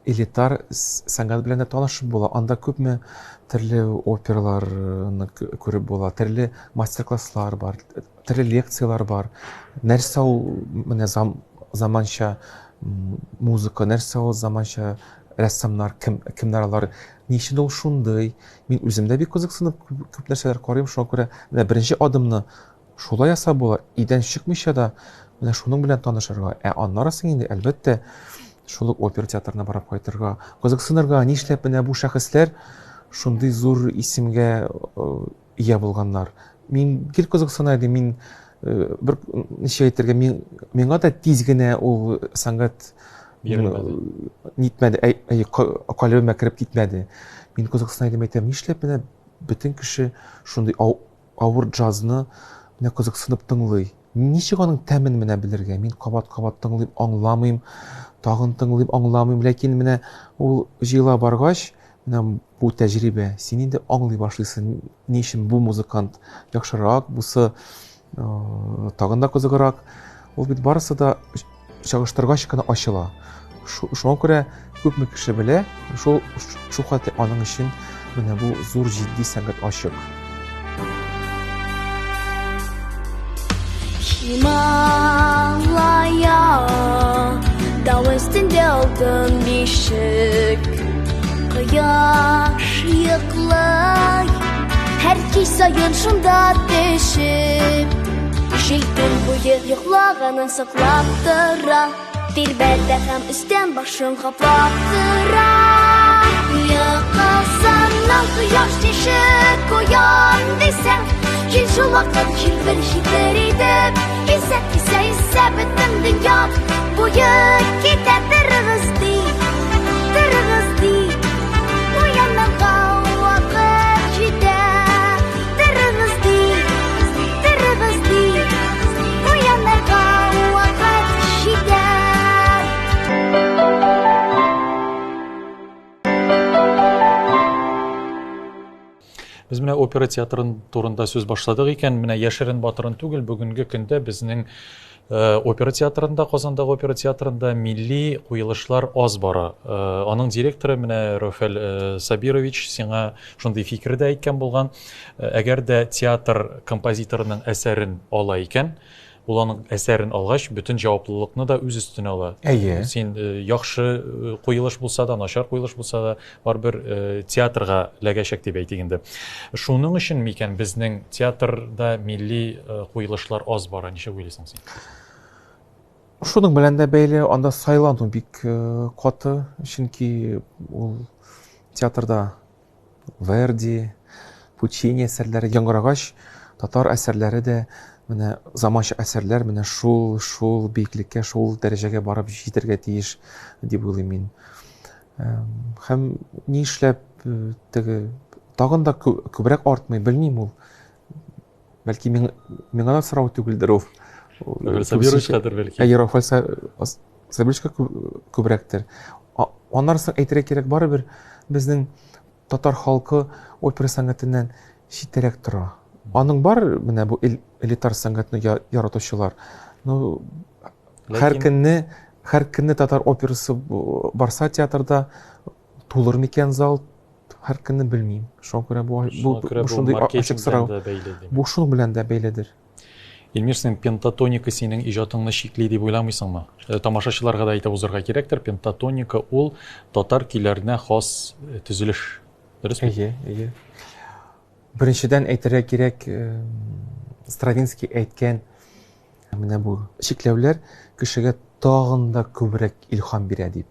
[SPEAKER 2] элитар сәнгать белән дә танышып була. Анда күпме төрле операларны күреп була, төрле мастер-класслар бар, төрле лекциялар бар. Нәрсә ул менә заманча музыка, нәрсә ул заманча рәссамнар, кемнәр алар, ничек ул шундый. Мин үземдә бик кызыксынып күп нәрсәләр карыйм, шуңа күрә менә беренче адымны шулай ясап була, идән чыкмыйча да менә шуның белән танышырга. Аннары соң инде әлбәттә шул ук опера театрына барып кайтырга, кызыксынырга, нишләп менә бу шәхесләр шундый зур исемгә ия булганнар. Мин бик кызыксына идем, мин бер ничә әйтергә, миңа да тиз генә ул сәнгать нитмәде, калыбыма кирип китмәде. Мин кызыксына идем, әйтәм, нишләп менә бөтен кеше шундый авыр джазны менә кызыксынып тыңлый. Ничек аның тәмен менә белергә? Мин кабат-кабат тыңлыйм, аңламыйм, тагын тыңлыйм, аңламыйм, ләкин менә ул җыела баргач, менә бу тәҗрибә, син инде аңлый башлыйсың, ни өчен бу музыкант яхшырак, бусы тагын да кызыграк. Ул бит барысы да чагыштыргач кына ачыла. Шуңа күрә күпме кеше белә, шул хәтле аның өчен менә бу зур җитди сәнгать ачык.
[SPEAKER 5] Himalaya dağ üstünde aldın bişik Kıyaş yıklay Herkes sayın şunda düşüp Jilgün boyu yıklağını saklap tıra Dilberde hem üstten başın kaplap tıra Yıkılsandan kıyaş düşük koyan desem Kil şu vakit kil bir şidir edip İse bütün dünya Buyuk gider tırgız değil Uyanırga vakit gider Tırgız değil Uyanırga vakit gider
[SPEAKER 1] Biz менә опера театрын турында сүз башладык икән, менә Яшерен Батырын түгел, бүгенге көндә безнең опера театрында, Казандагы опера театрында милли куелышлар аз бара. Аның директоры менә Рафаэль Сабирович сиңа шундый фикердә әйткән булган, әгәр дә театр композиторының әсәрен ала икән, ул аның әсәрен алгач, бүтән җаваплылыкны да үз өстенә ала.
[SPEAKER 2] Әйе.
[SPEAKER 1] Син яхшы куелыш булса да, начар куелыш булса да, барбер театрга ләгәчәк дип әйтик инде. Шуның өчен микән безнең театрда милли куелышлар аз бара, ничек уйлыйсың син?
[SPEAKER 2] Шуның белән дә бәйле, анда сайлану бик каты, чөнки ул театрда Верди, Пучини әсәрләре яңгырагач, татар әсәрләре дә менә заманча әсәрләр менә шул биеклеккә, шул дәрәҗәгә барып җитәргә тиеш дип уйлыйм мин. Һәм ни эшләп теге тагын да күбрәк артмый, белмим ул. Бәлки миңа да сорау түгелдер ул.
[SPEAKER 1] Рафаэль Сабирович хәзер бәлки.
[SPEAKER 2] Рафаэль Сабилишка күбрәктер. Аннан соң әйтергә кирәк барыбер безнең татар халкы опера сәнгатеннән читтәрәк тора. Аның бар менә бу элитар сәнгатьне яратучылар. Ну һәр көнне татар операсы барса театрда тулыр микән зал, һәр көнне белмим. Шуңа күрә бу шундый ачык сорау. Бу шуның белән дә бәйледер.
[SPEAKER 1] Илмир, син пентатоника синең иҗатыңны чикли дип уйламыйсыңмы? Тамашачыларга да әйтеп узарга кирәктер. Пентатоника ул татар көйләренә хас төзелеш. Дөресме?
[SPEAKER 2] Әйе. Беренчедән әйтергә кирәк, Стравинский әйткән менә бу чикләүләр кешегә тагын да күбрәк илһам бирә дип.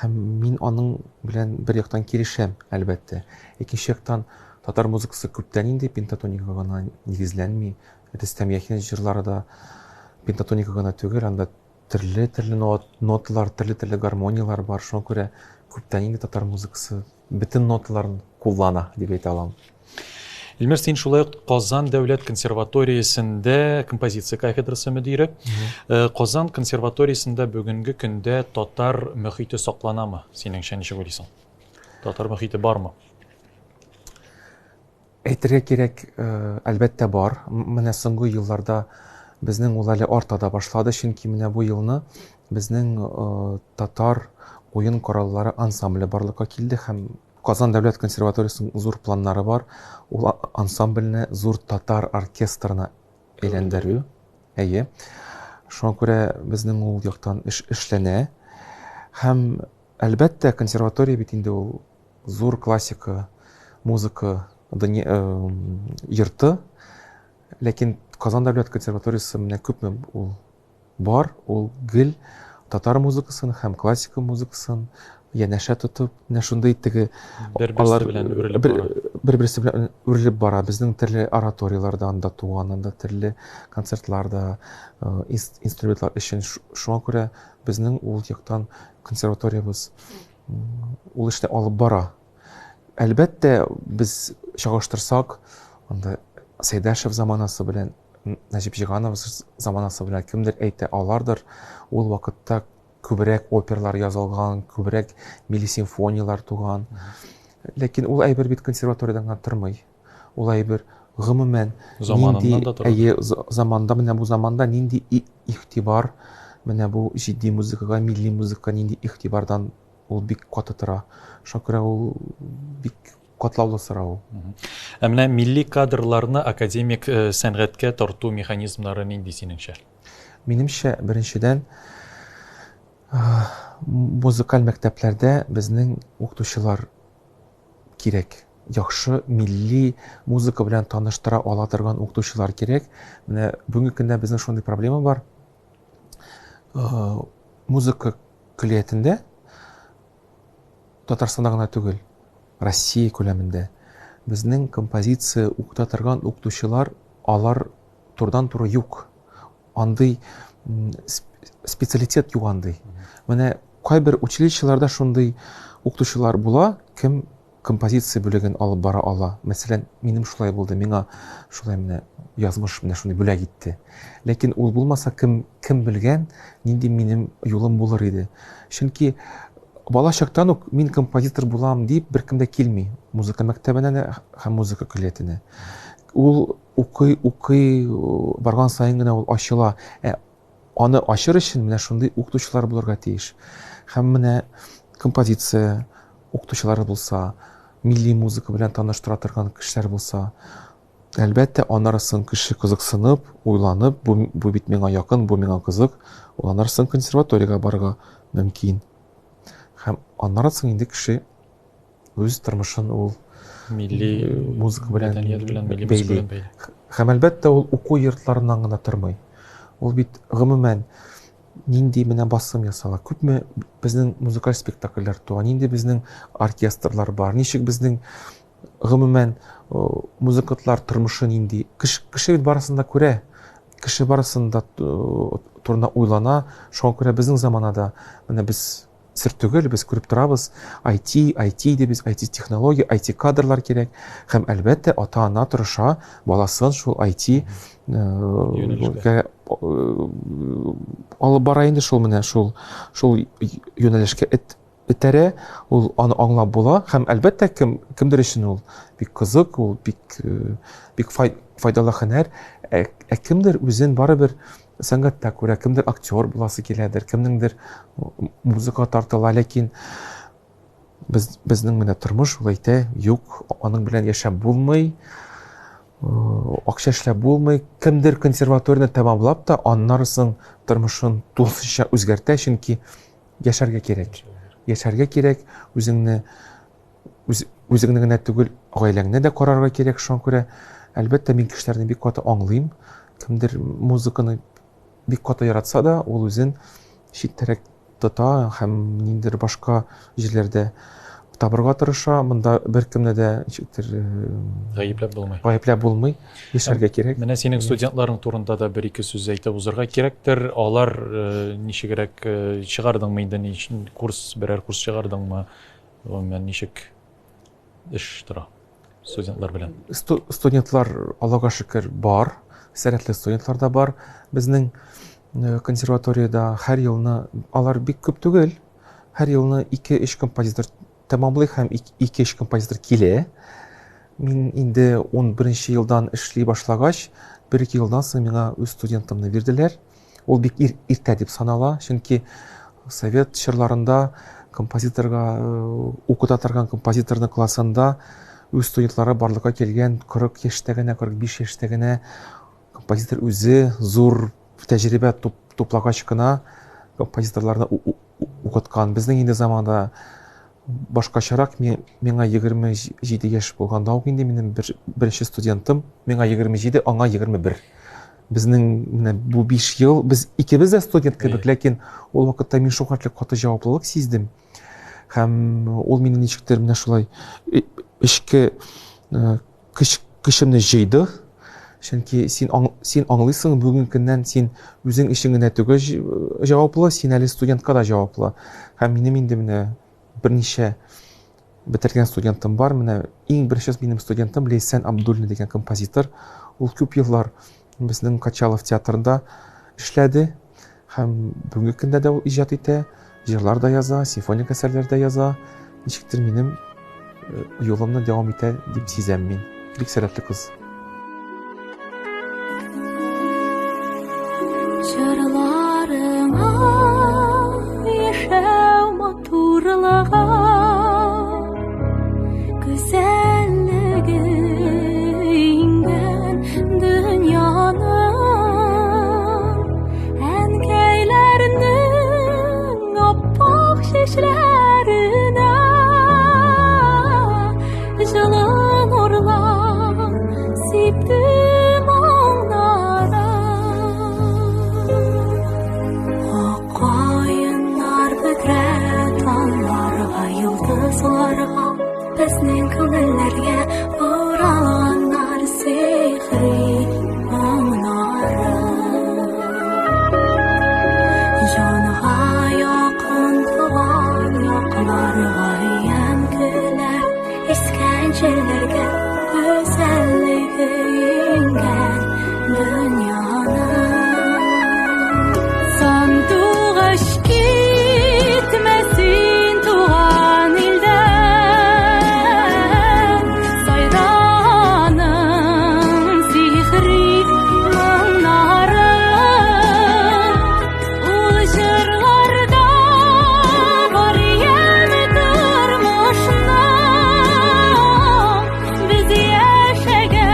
[SPEAKER 2] Һәм мин аның белән бер яктан килешәм, әлбәттә. Икенче яктан татар музыкасы күптән инде пентатоника гына нигезләнми. Рөстәм Яхин җырлары да пентатоника гына түгел, анда төрле ноталар, төрле гармониялар бар. Шуңа күрә күптән инде татар музыкасы бөтен ноталарын куллана дип әйтә алам.
[SPEAKER 1] Илмир, син шулай ук Казан дәүләт консерваториясендә композиция кафедрасы мөдире. Казан консерваториясендә бүгенге көндә татар мөхите сакланамы? Синеңчә ничек уйлыйсың? Татар мөхите бармы?
[SPEAKER 2] Әйтергә кирәк, әлбәттә бар. Менә соңгы елларда безнең ул әле артада башлады, чөнки менә бу елны безнең татар уен кораллары ансамбле барлыкка килде һәм Казан дәүләт консерваториясының зур планнары бар. Ул ансамбльне зур татар оркестрына әйләндерү. Әйе. Шуңа күрә безнең ул яктан эшләнә. Һәм әлбәттә консерватория бит инде ул зур классика, музыка йорты. Ләкин Казан дәүләт консерваториясы менә күпме ул бар, ул гел татар музыкасын һәм классика музыкасын янәшә тотып, менә шундый теге
[SPEAKER 1] бер-берсе белән үрелеп бара.
[SPEAKER 2] Бер-берсе белән үрелеп бара. Безнең төрле ораториялардан да туган, анда төрле концертларда, инструментлар өчен. Шуңа күрә безнең ул яктан консерваториябыз ул эшне алып бара. Әлбәттә, без чагыштырсак, анда Сәйдәшев заманасы белән Нәҗип Җиганов заманасы белән кемдер әйтә алардыр, ул вакытта күбрәк опералар язылган, күбрәк милли симфониялар туган. Ләкин ул әйбер бит консерваториядан гына тормый. Ул әйбер гомумән
[SPEAKER 1] заманында да тора.
[SPEAKER 2] Әйе, заманда менә бу заманда нинди игътибар, менә бу җитди музыкага, милли музыкага нинди игътибардан ул бик каты тора. Шуңа күрә ул бик катлаулы сорау.
[SPEAKER 1] Менә милли кадрларны академик сәнгатькә тарту механизмнары нинди синеңчә?
[SPEAKER 2] Минемчә, беренчедән музыкаль мәктәпләрдә безнең укытучылар кирәк. Яхшы милли музыка белән таныштыра ала торган укытучылар кирәк. Менә бүгенге көндә безнең шундый проблема бар. Музыка көллиятендә Татарстанда гына түгел, Россия күләмендә безнең композиция укыта торган укытучылар алар турыдан-туры юк. Андый специалитет юк андый. Менә кайбер училищеларда шундый укытучылар була, кем композиция бүлеген алып бара ала. Мәсәлән, минем шулай булды. Миңа шулай менә язмыш менә шундый бүләк итте. Ләкин ул булмаса кем белгән, нинди минем юлым булыр иде. Чөнки бала чактан ук мин композитор булам дип беркем дә килми. Музыка мәктәбенә һәм музыка көллиятенә. Ул укый барган саен гына ул ачыла. Аны ачыр өчен менә шундый укытучылар булырга тиеш. Һәм менә композиция укытучылары булса, милли музыка белән таныштыра торган кешеләр булса, әлбәттә анарысын кеше кызыксынып, уйланып, бу бит миңа якын, бу миңа кызык, анарысын консерваториягә барырга мөмкин. Һәм анарысын инде кеше үз тормышын ул
[SPEAKER 1] милли
[SPEAKER 2] музыка белән
[SPEAKER 1] милли музыка белән бәйле.
[SPEAKER 2] Һәм әлбәттә ул уку йортларыннан гына тормый. Ул бит гомумән нинди менә басым ясала. Күпме безнең музыкаль спектакльләр туа, нинди безнең оркестрлар бар, ничек безнең гомумән музыкантлар тормышы нинди. Кеше бит барысын да күрә, кеше барысын да турында уйлана. Шуңа күрә безнең заманада менә без сер түгел, без күреп торабыз, IT дибез, IT технология, IT кадрлар кирәк. Һәм әлбәттә ата-ана тырыша баласын шул IT алып бара инде шул менә шул юнәлешкә этәрә, ул аны аңлап була һәм әлбәттә кемдер өчен ул бик кызык, ул бик файдалы һөнәр, кемдер үзен барыбер сәнгатьтә күрә, кемдер актер буласы киләдер, кемнеңдер музыка тартыла, ләкин безнең менә тормыш ул әйтә, юк, аның белән яшәп булмый, акча эшләп булмый, кемдер консерваторияны тәмамлап та аннан соң тормышын тулысынча үзгәртә, чөнки яшәргә кирәк, үзеңне генә түгел, гаиләңне дә карарга кирәк, шуңа күрә әлбәттә мин кешеләрне бик каты аңлыйм, кемдер музыканы бик каты яратса да, ул үзен читтәрәк тота һәм ниндидер башка җирләрдә табырга тырыша, монда беркемне дә гаепләп булмый, яшәргә кирәк.
[SPEAKER 1] Менә синең студентларың турында да бер-ике сүз әйтеп узарга кирәктер. Алар ничегрәк чыгардыңмы инде, берәр курс чыгардыңмы? Мен ничек эш тора студентлар белән?
[SPEAKER 2] Студентлар, Аллага шөкер, бар. Сәләтле студентлар да бар. Безнең консерваториядә һәр елны, алар бик күп түгел, һәр елны 2-3 композитор тәмамлый һәм 2-3 композитор килә. Мин инде 11-нче елдан эшли башлагач, 1-2 елдан соң миңа үз студентымны бирделәр. Ул бик иртә дип санала, чөнки совет чорларында композиторга укыта торган композиторның классында үз студентлары барлыкка килгән 40 яшьтә генә, 45 яшьтә генә композитор үзе зур тәҗрибә туплагач кына композиторларны укыткан. Безнең инде заманда башкачарак, миңа 27 яшь булганда ук инде минем беренче студентым, миңа 27, аңа 21. Безнең менә бу 5 ел, без икебез дә студент кебек, ләкин ул вакытта мин шуңартлык каты җаваплылык сиздем. Һәм ул мине ничектер менә шулай эшкә көчемне җыйды. Чөнки син аңлыйсың, бүген көннән син үзең өчен генә түгел җаваплы, син әле студентка да җаваплы. Һәм минем инде менә берничә бетергән студентым бар. Менә иң беренче минем студентым Лейсан Абдуллин дигән композитор. Ул күп еллар безнең Качалов театрында эшләде һәм бүгенге көндә дә ул иҗат итә, җырлар да яза, симфоник әсәрләр дә яза. Ничектер минем юлымны дәвам итә дип сизәм мин. Бик сәләтле кыз.
[SPEAKER 4] Җырларыңа яшәү матурлыга, güzelliği ингән дөньяның, әнкәйләрнең аппак чәчләренә җылы нурлар сиптем аңнара. Аккаеннар бөдрә талларга, йолдызларга, безнең күңелләргә уралганнар сихри моңнары. Җанга якын туган якларга янкеләр, искән җирләргә güzelliği ингән дөньяның. Сандугач китмәсен туган илдән, сайраның сихри моңнарын. Ул җырларда бар яме тормышның, без яшәгән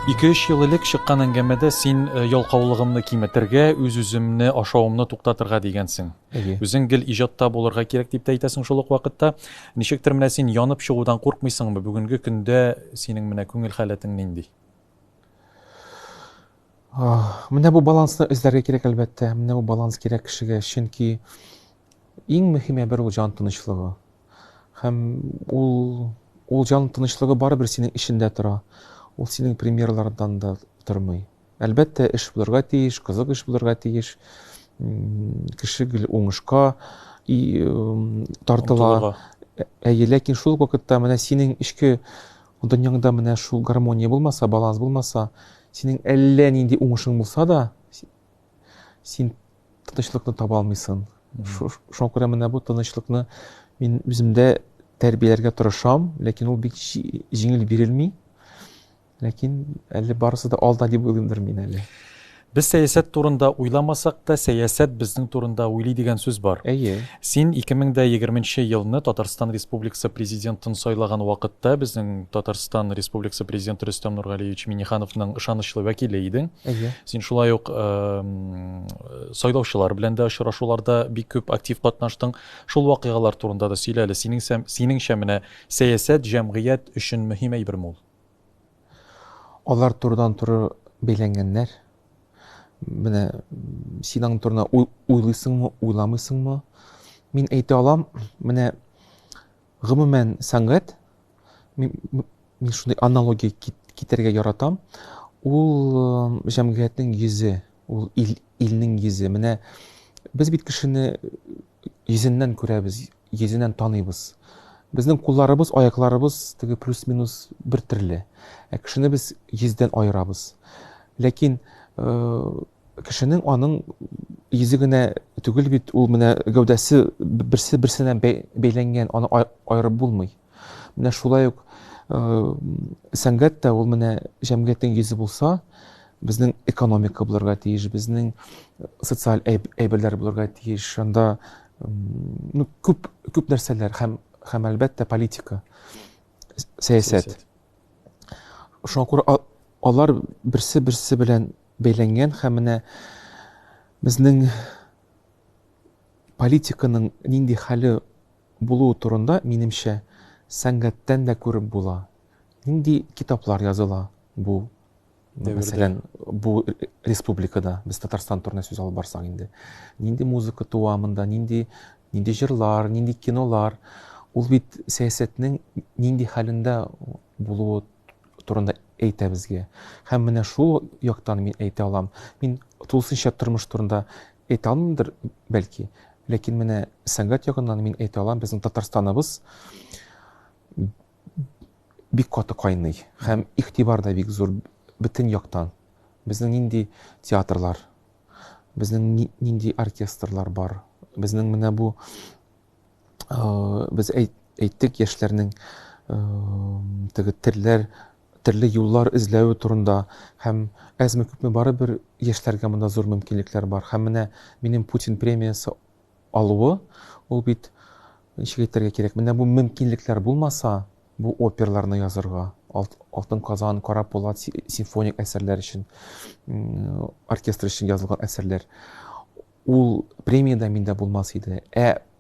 [SPEAKER 1] 2-3 ел элек чыккан әңгәмәдә син ялкаулыгымны киметергә, үз-үземне ашавымны туктатырга дигәнсең. Үзең гел иҗатта булырга кирәк дип тә әйтәсең шул ук вакытта. Ничектер менә син янып чыгудан куркмыйсыңбы? Бүгенге көндә синең менә күңел халәтең нинди?
[SPEAKER 2] Менә бу балансны эзләргә кирәк әлбәттә. Менә бу баланс кирәк кешегә, чөнки иң мөһиме бер ул җан тынычлыгы. Һәм ул җан тынычлыгы барыбер синең эчендә тора. Ул синең премьерлардан да тормый. Әлбәттә, эш булырга тиеш, кызык эш булырга тиеш. Кеше гел уңышка тартыла. Ләкин шул вакытта менә синең ичке дөньяңда менә шул гармония булмаса, баланс булмаса, синең әллә нинди уңышың булса да, син тынычлыкны таба алмыйсың. Шуңа күрә менә бу тынычлыкны мин үземдә тәрбияләргә тырышам, ләкин ул бик җиңел бирелми. Ләкин әле барысы да алда дип уйлыймдыр мин әле.
[SPEAKER 1] Без сәясәт турында уйламасак та, сәясәт безнең турында уйлый дигән сүз бар. Син 2020 елны Татарстан Республикасы президентын сайлаган вакытта безнең Татарстан Республикасы президенты Рөстәм Нургалиевич Миңнехановның ышанычлы вәкиле идең. Син шулай ук сайлаучылар белән дә очрашуларда бик күп актив катнаштың. Шул вакыйгалар турында да сөйлә әле. Синеңчә менә сәясәт җәмгыять өчен мөһим әйберме ул?
[SPEAKER 2] Алар турыдан-туры бәйләнгәннәр. Менә синең турына уйлыйсыңмы, уйламыйсыңмы? Мин әйтә алам, менә гомумән сәнгать, мин шундый аналогия китәргә яратам. Ул җәмгыятьнең йөзе, ул илнең йөзе. Менә без бит кешене йөзеннән күрәбез, йөзеннән таныйбыз. Безнең кулларыбыз, аякларыбыз теге плюс-минус бер төрле. Кешене без йөздән аерабыз. Ләкин кешенең аның йөзе генә түгел бит, ул менә гәүдәсе берсенә бәйләнгән, аны аерып булмый. Менә шулай ук сәнгать та ул менә җәмгыятьнең йөзе булса, безнең экономика булырга тиеш, безнең социаль әйберләр булырга тиеш. Анда күп нәрсәләр һәм әлбәттә политика, сәясәт. Шуңа күрә алар берсе белән бәйләнгән һәм менә безнең политиканың нинди хәле булуы турында минемчә сәнгатьтән дә күреп була. Нинди китаплар языла бу, мәсәлән, бу республикада, без Татарстан турында сүз алып барсак инде. Нинди музыка туа монда, нинди җырлар, нинди кинолар. Ул бит сәясәтнең нинди хәлендә булуы турында әйтә безгә. Һәм менә шул яктан мин әйтә алам. Мин тулысынча тормыш турында әйтә алмыймдыр бәлки, ләкин менә сәнгать ягыннан мин әйтә алам, безнең Татарстаныбыз бик каты кайный һәм игътибар да бик зур бөтен яктан. Безнең нинди театрлар, безнең нинди оркестрлар бар. Безнең менә бу без әйттек яшьләрнең теге төрле юллар эзләү турында һәм әзме-күпме барыбер яшьләргә монда зур мөмкинлекләр бар. Һәм менә минем Путин премиясы алуы, ул бит ничек әйтергә кирәк, менә бу мөмкинлекләр булмаса, бу оперларны язырга, Алтын Казан, Кара Полат симфоник әсәрләр өчен, оркестр өчен язылган әсәрләр, ул премияда миндә булмас иде.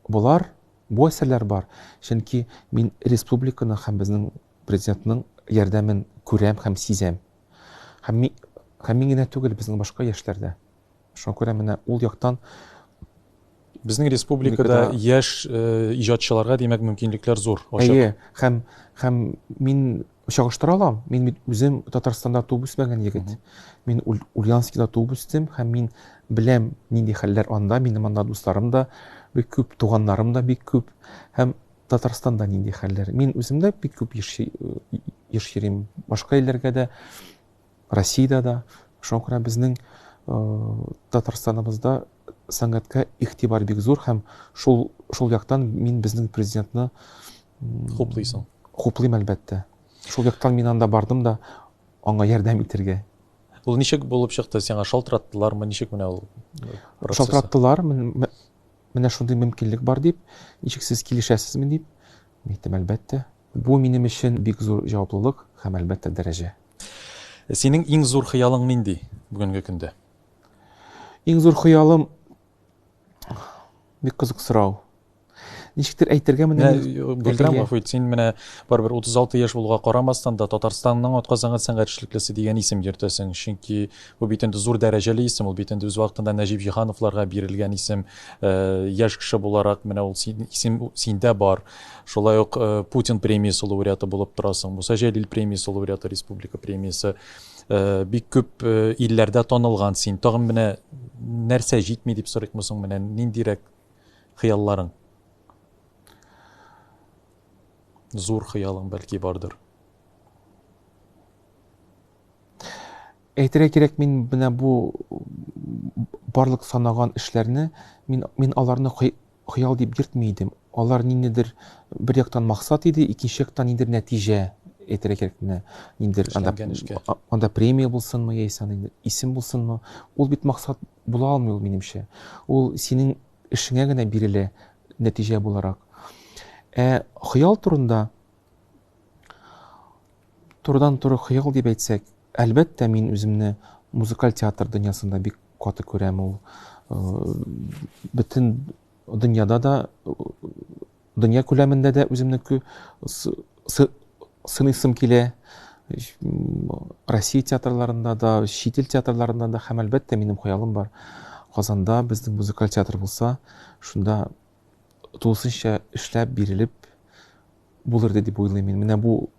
[SPEAKER 2] Булар, бу әсәрләр бар, чөнки мин республиканы һәм безнең президентның ярдәмен күрәм һәм сизәм. Һәм мин генә түгел, безнең башка яшьләрдә. Шуңа күрә менә ул яктан
[SPEAKER 1] безнең республикада яшь иҗатчыларга димәк мөмкинлекләр зур.
[SPEAKER 2] Һәм мин чагыштыра алам. Мин үзем Татарстанда туып үсмәгән егет. Мин Ульяновскида туып үстем һәм мин беләм нинди хәлләр анда, минем анда дусларым да бик күп, туганнарым да бик күп һәм Татарстанда нинди хәлләр. Мин үземдә бик күп йөрим, башка илләргә дә, Россиядә дә. Шуңа күрә безнең Татарстаныбызда сәнгатькә игътибар бик зур һәм шул яктан мин безнең президентны
[SPEAKER 1] хуплыйсың.
[SPEAKER 2] Хуплыйм әлбәттә. Шул яктан мин анда бардым да аңа ярдәм итәргә.
[SPEAKER 1] Ул ничек булып чыкты? Сиңа шалтыраттылармы? Ничек менә ул процесс?
[SPEAKER 2] Шалтыраттылар, менә шундый мөмкинлек бар дип, ничек сез килешәсезме дип. Әйттем, әлбәттә. Бу минем өчен бик зур җаваплылык һәм әлбәттә дәрәҗә.
[SPEAKER 1] Синең иң зур хыялың нинди бүгенге көндә?
[SPEAKER 2] Иң зур хыялым бик кызык сорау. Ничектер әйтергә менә
[SPEAKER 1] Белдерәм гафу ит, син менә барыбер 36 яшь булуга карамастан да Татарстанның атказанган сәнгать эшлеклесе дигән исем йөртәсең. Чөнки бу бит инде зур дәрәҗәле исем, ул бит инде үз вакытында Нәҗип Җиһановларга бирелгән исем, яшь кеше буларак менә ул исем синдә бар. Шулай ук Путин премиясе лауреаты булып торасың. Муса Җәлил премиясе лауреаты, республика премиясе. Бик күп илләрдә танылган син. Тагын менә нәрсә җитми дип сорыйкмы соң, менә ниндирәк хыялларың? Зур хыялың бәлки бардыр.
[SPEAKER 2] Әйтергә кирәк, мин менә бу барлык санаган эшләрне мин аларны хыял дип йөртми идем. Алар ниндидер бер яктан максат иде, икенче яктан ниндидер нәтиҗә. Әйтергә кирәк, менә ниндидер анда премия булсынмы, яисә ниндидер исем булсынмы, ул бит максат була алмый ул минемчә. Ул синең эшеңә генә бирелә нәтиҗә буларак. Хыял турында турыдан-туры хыял дип әйтсәк, әлбәттә мин үземне музыкаль театр дөньясында бик каты күрәм. Ул бөтен дөньяда да, дөнья күләмендә дә үземне сынысым килә. Россия театрларында да, чит ил театрларында да һәм әлбәттә минем хыялым бар. Казанда безнең музыкаль театр булса, шунда тулысынча эшләп бирелеп булыр дип уйлыйм мин. Менә бу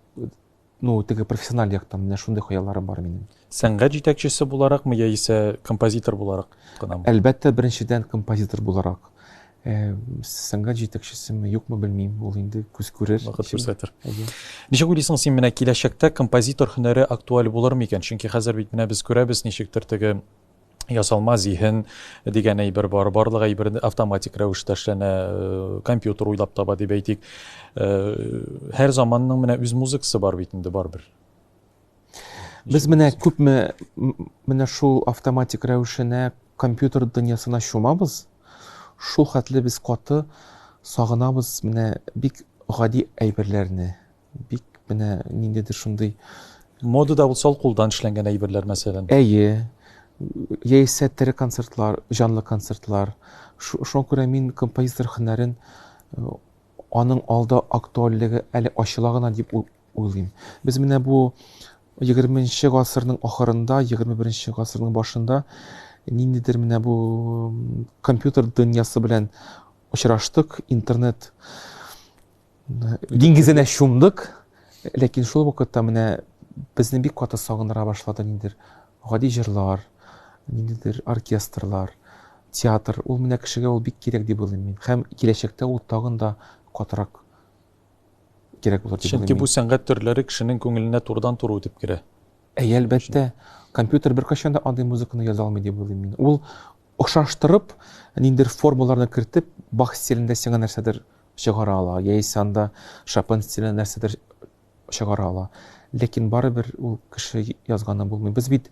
[SPEAKER 2] теге профессиональ яктан менә шундый хыялларым бар минем.
[SPEAKER 1] Сәнгать җитәкчесе буларакмы яисә композитор буларак кынамы?
[SPEAKER 2] Әлбәттә, беренчедән композитор буларак. Сәнгать җитәкчесеме, юкмы белмим, ул инде күз күрер.
[SPEAKER 1] Вакыт күрсәтер. Ничек уйлыйсың син, менә киләчәктә композитор һөнәре актуаль булырмы икән? Чөнки хәзер бит менә без күрәбез, ничектер теге ясалма зиһен дигән әйбер бар, барлык әйбер автоматик рәвештә эшләнә, компьютер уйлап таба дип әйтик. Һәр заманның менә үз музыкасы бар бит инде барбер.
[SPEAKER 2] Без менә күпме менә шул автоматик рәвешенә, компьютер дөньясына чумабыз. Шул хәтле без каты сагынабыз менә бик гади әйберләрне. Бик менә ниндидер шундый
[SPEAKER 1] Модада булса кулдан эшләнгән әйберләр мәсәлән.
[SPEAKER 2] Әйе. Яисә тере концертлар, жанлы концертлар. Шуңа күрә мин композитор һөнәрен аның алда актуальлеге әле ачыла гына дип уйлыйм. Без менә бу 20нче гасырның ахырында, 21нче гасырның башында ниндидер менә бу компьютер дөньясы белән очраштык, интернет диңгезенә чумдык. Ләкин шул вакытта менә безне бик каты сагындыра башлады ниндидер гади җырлар, ниндидер оркестрлар, театр. Ул менә кешегә ул бик кирәк дип уйлыйм мин. Һәм киләчәктә ул тагын да катырак кирәк булыр дип уйлыйм.
[SPEAKER 1] Чөнки бу сәнгать төрләре кешенең күңеленә турыдан-туры үтеп керә.
[SPEAKER 2] Әлбәттә, компьютер беркайчан да андый музыканы яза алмый дип уйлыйм мин. Ул охшаштырып, ниндидер формуларны кертеп, Бах стилендә сиңа нәрсәдер чыгара ала, яисә анда Шопен стилендә нәрсәдер чыгара ала. Ләкин барыбер ул кеше язганы булмый. Без бит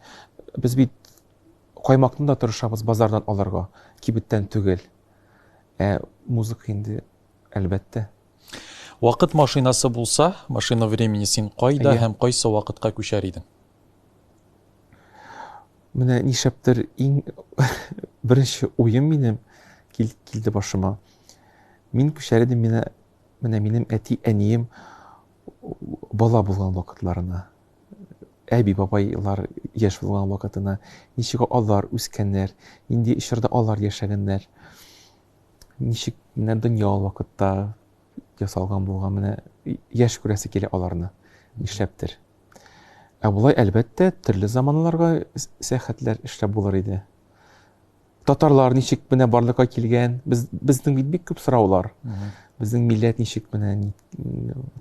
[SPEAKER 2] каймакны да тырышабыз базардан алырга, кибеттән түгел. Музыка инде әлбәттә.
[SPEAKER 1] Вакыт машинасы булса, машина времени син кайда һәм кайсы вакытка күчәр идең?
[SPEAKER 2] Менә нишәптер иң беренче уем минем килде башыма. Мин күчәр идем менә минем әти, әнием бала булган вакытларына. Әби бабайлар яшь булган вакытына, ничек алар үскәннәр, нинди чорда алар яшәгәннәр. Ничек менә дөнья вакытта ясалган булган, менә яшь күрәсе килә аларны. Нишләптер. Булай әлбәттә төрле заманларга сәхәтләр эшләп булыр иде. Татарлар ничек менә барлыкка килгән, безнең бик күп сораулар. Безнең милләт ничек менә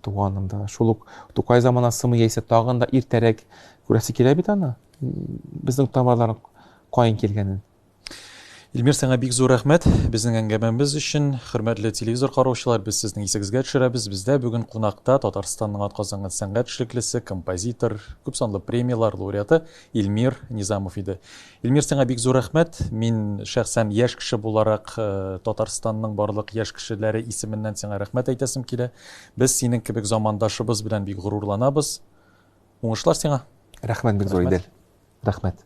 [SPEAKER 2] туганында. Шул ук Тукай заманасымы яисә тагын да иртәрәк күрәсе килә бит аны. Безнең тамырлар каян килгәнен.
[SPEAKER 1] Илмир, сиңа бик зур рәхмәт. Безнең әңгәмәбез өчен, хөрмәтле телевизор караучылар, без сезнең исегезгә төшерәбез. Бездә бүген кунакта Татарстанның атказанган сәнгать эшлеклесе, композитор, күп санлы премиялар лауреаты Илмир Низамов иде. Илмир, сиңа бик зур рәхмәт. Мин шәхсән яшь кеше буларак Татарстанның барлык яшь кешеләре исеменнән сиңа рәхмәт әйтәсем килә. Без синең кебек замандашыбыз белән бик горурланабыз. Уңышлар сиңа.
[SPEAKER 2] Рәхмәт бик зур
[SPEAKER 1] Рәхмәт.
[SPEAKER 2] Идел. Рәхмәт.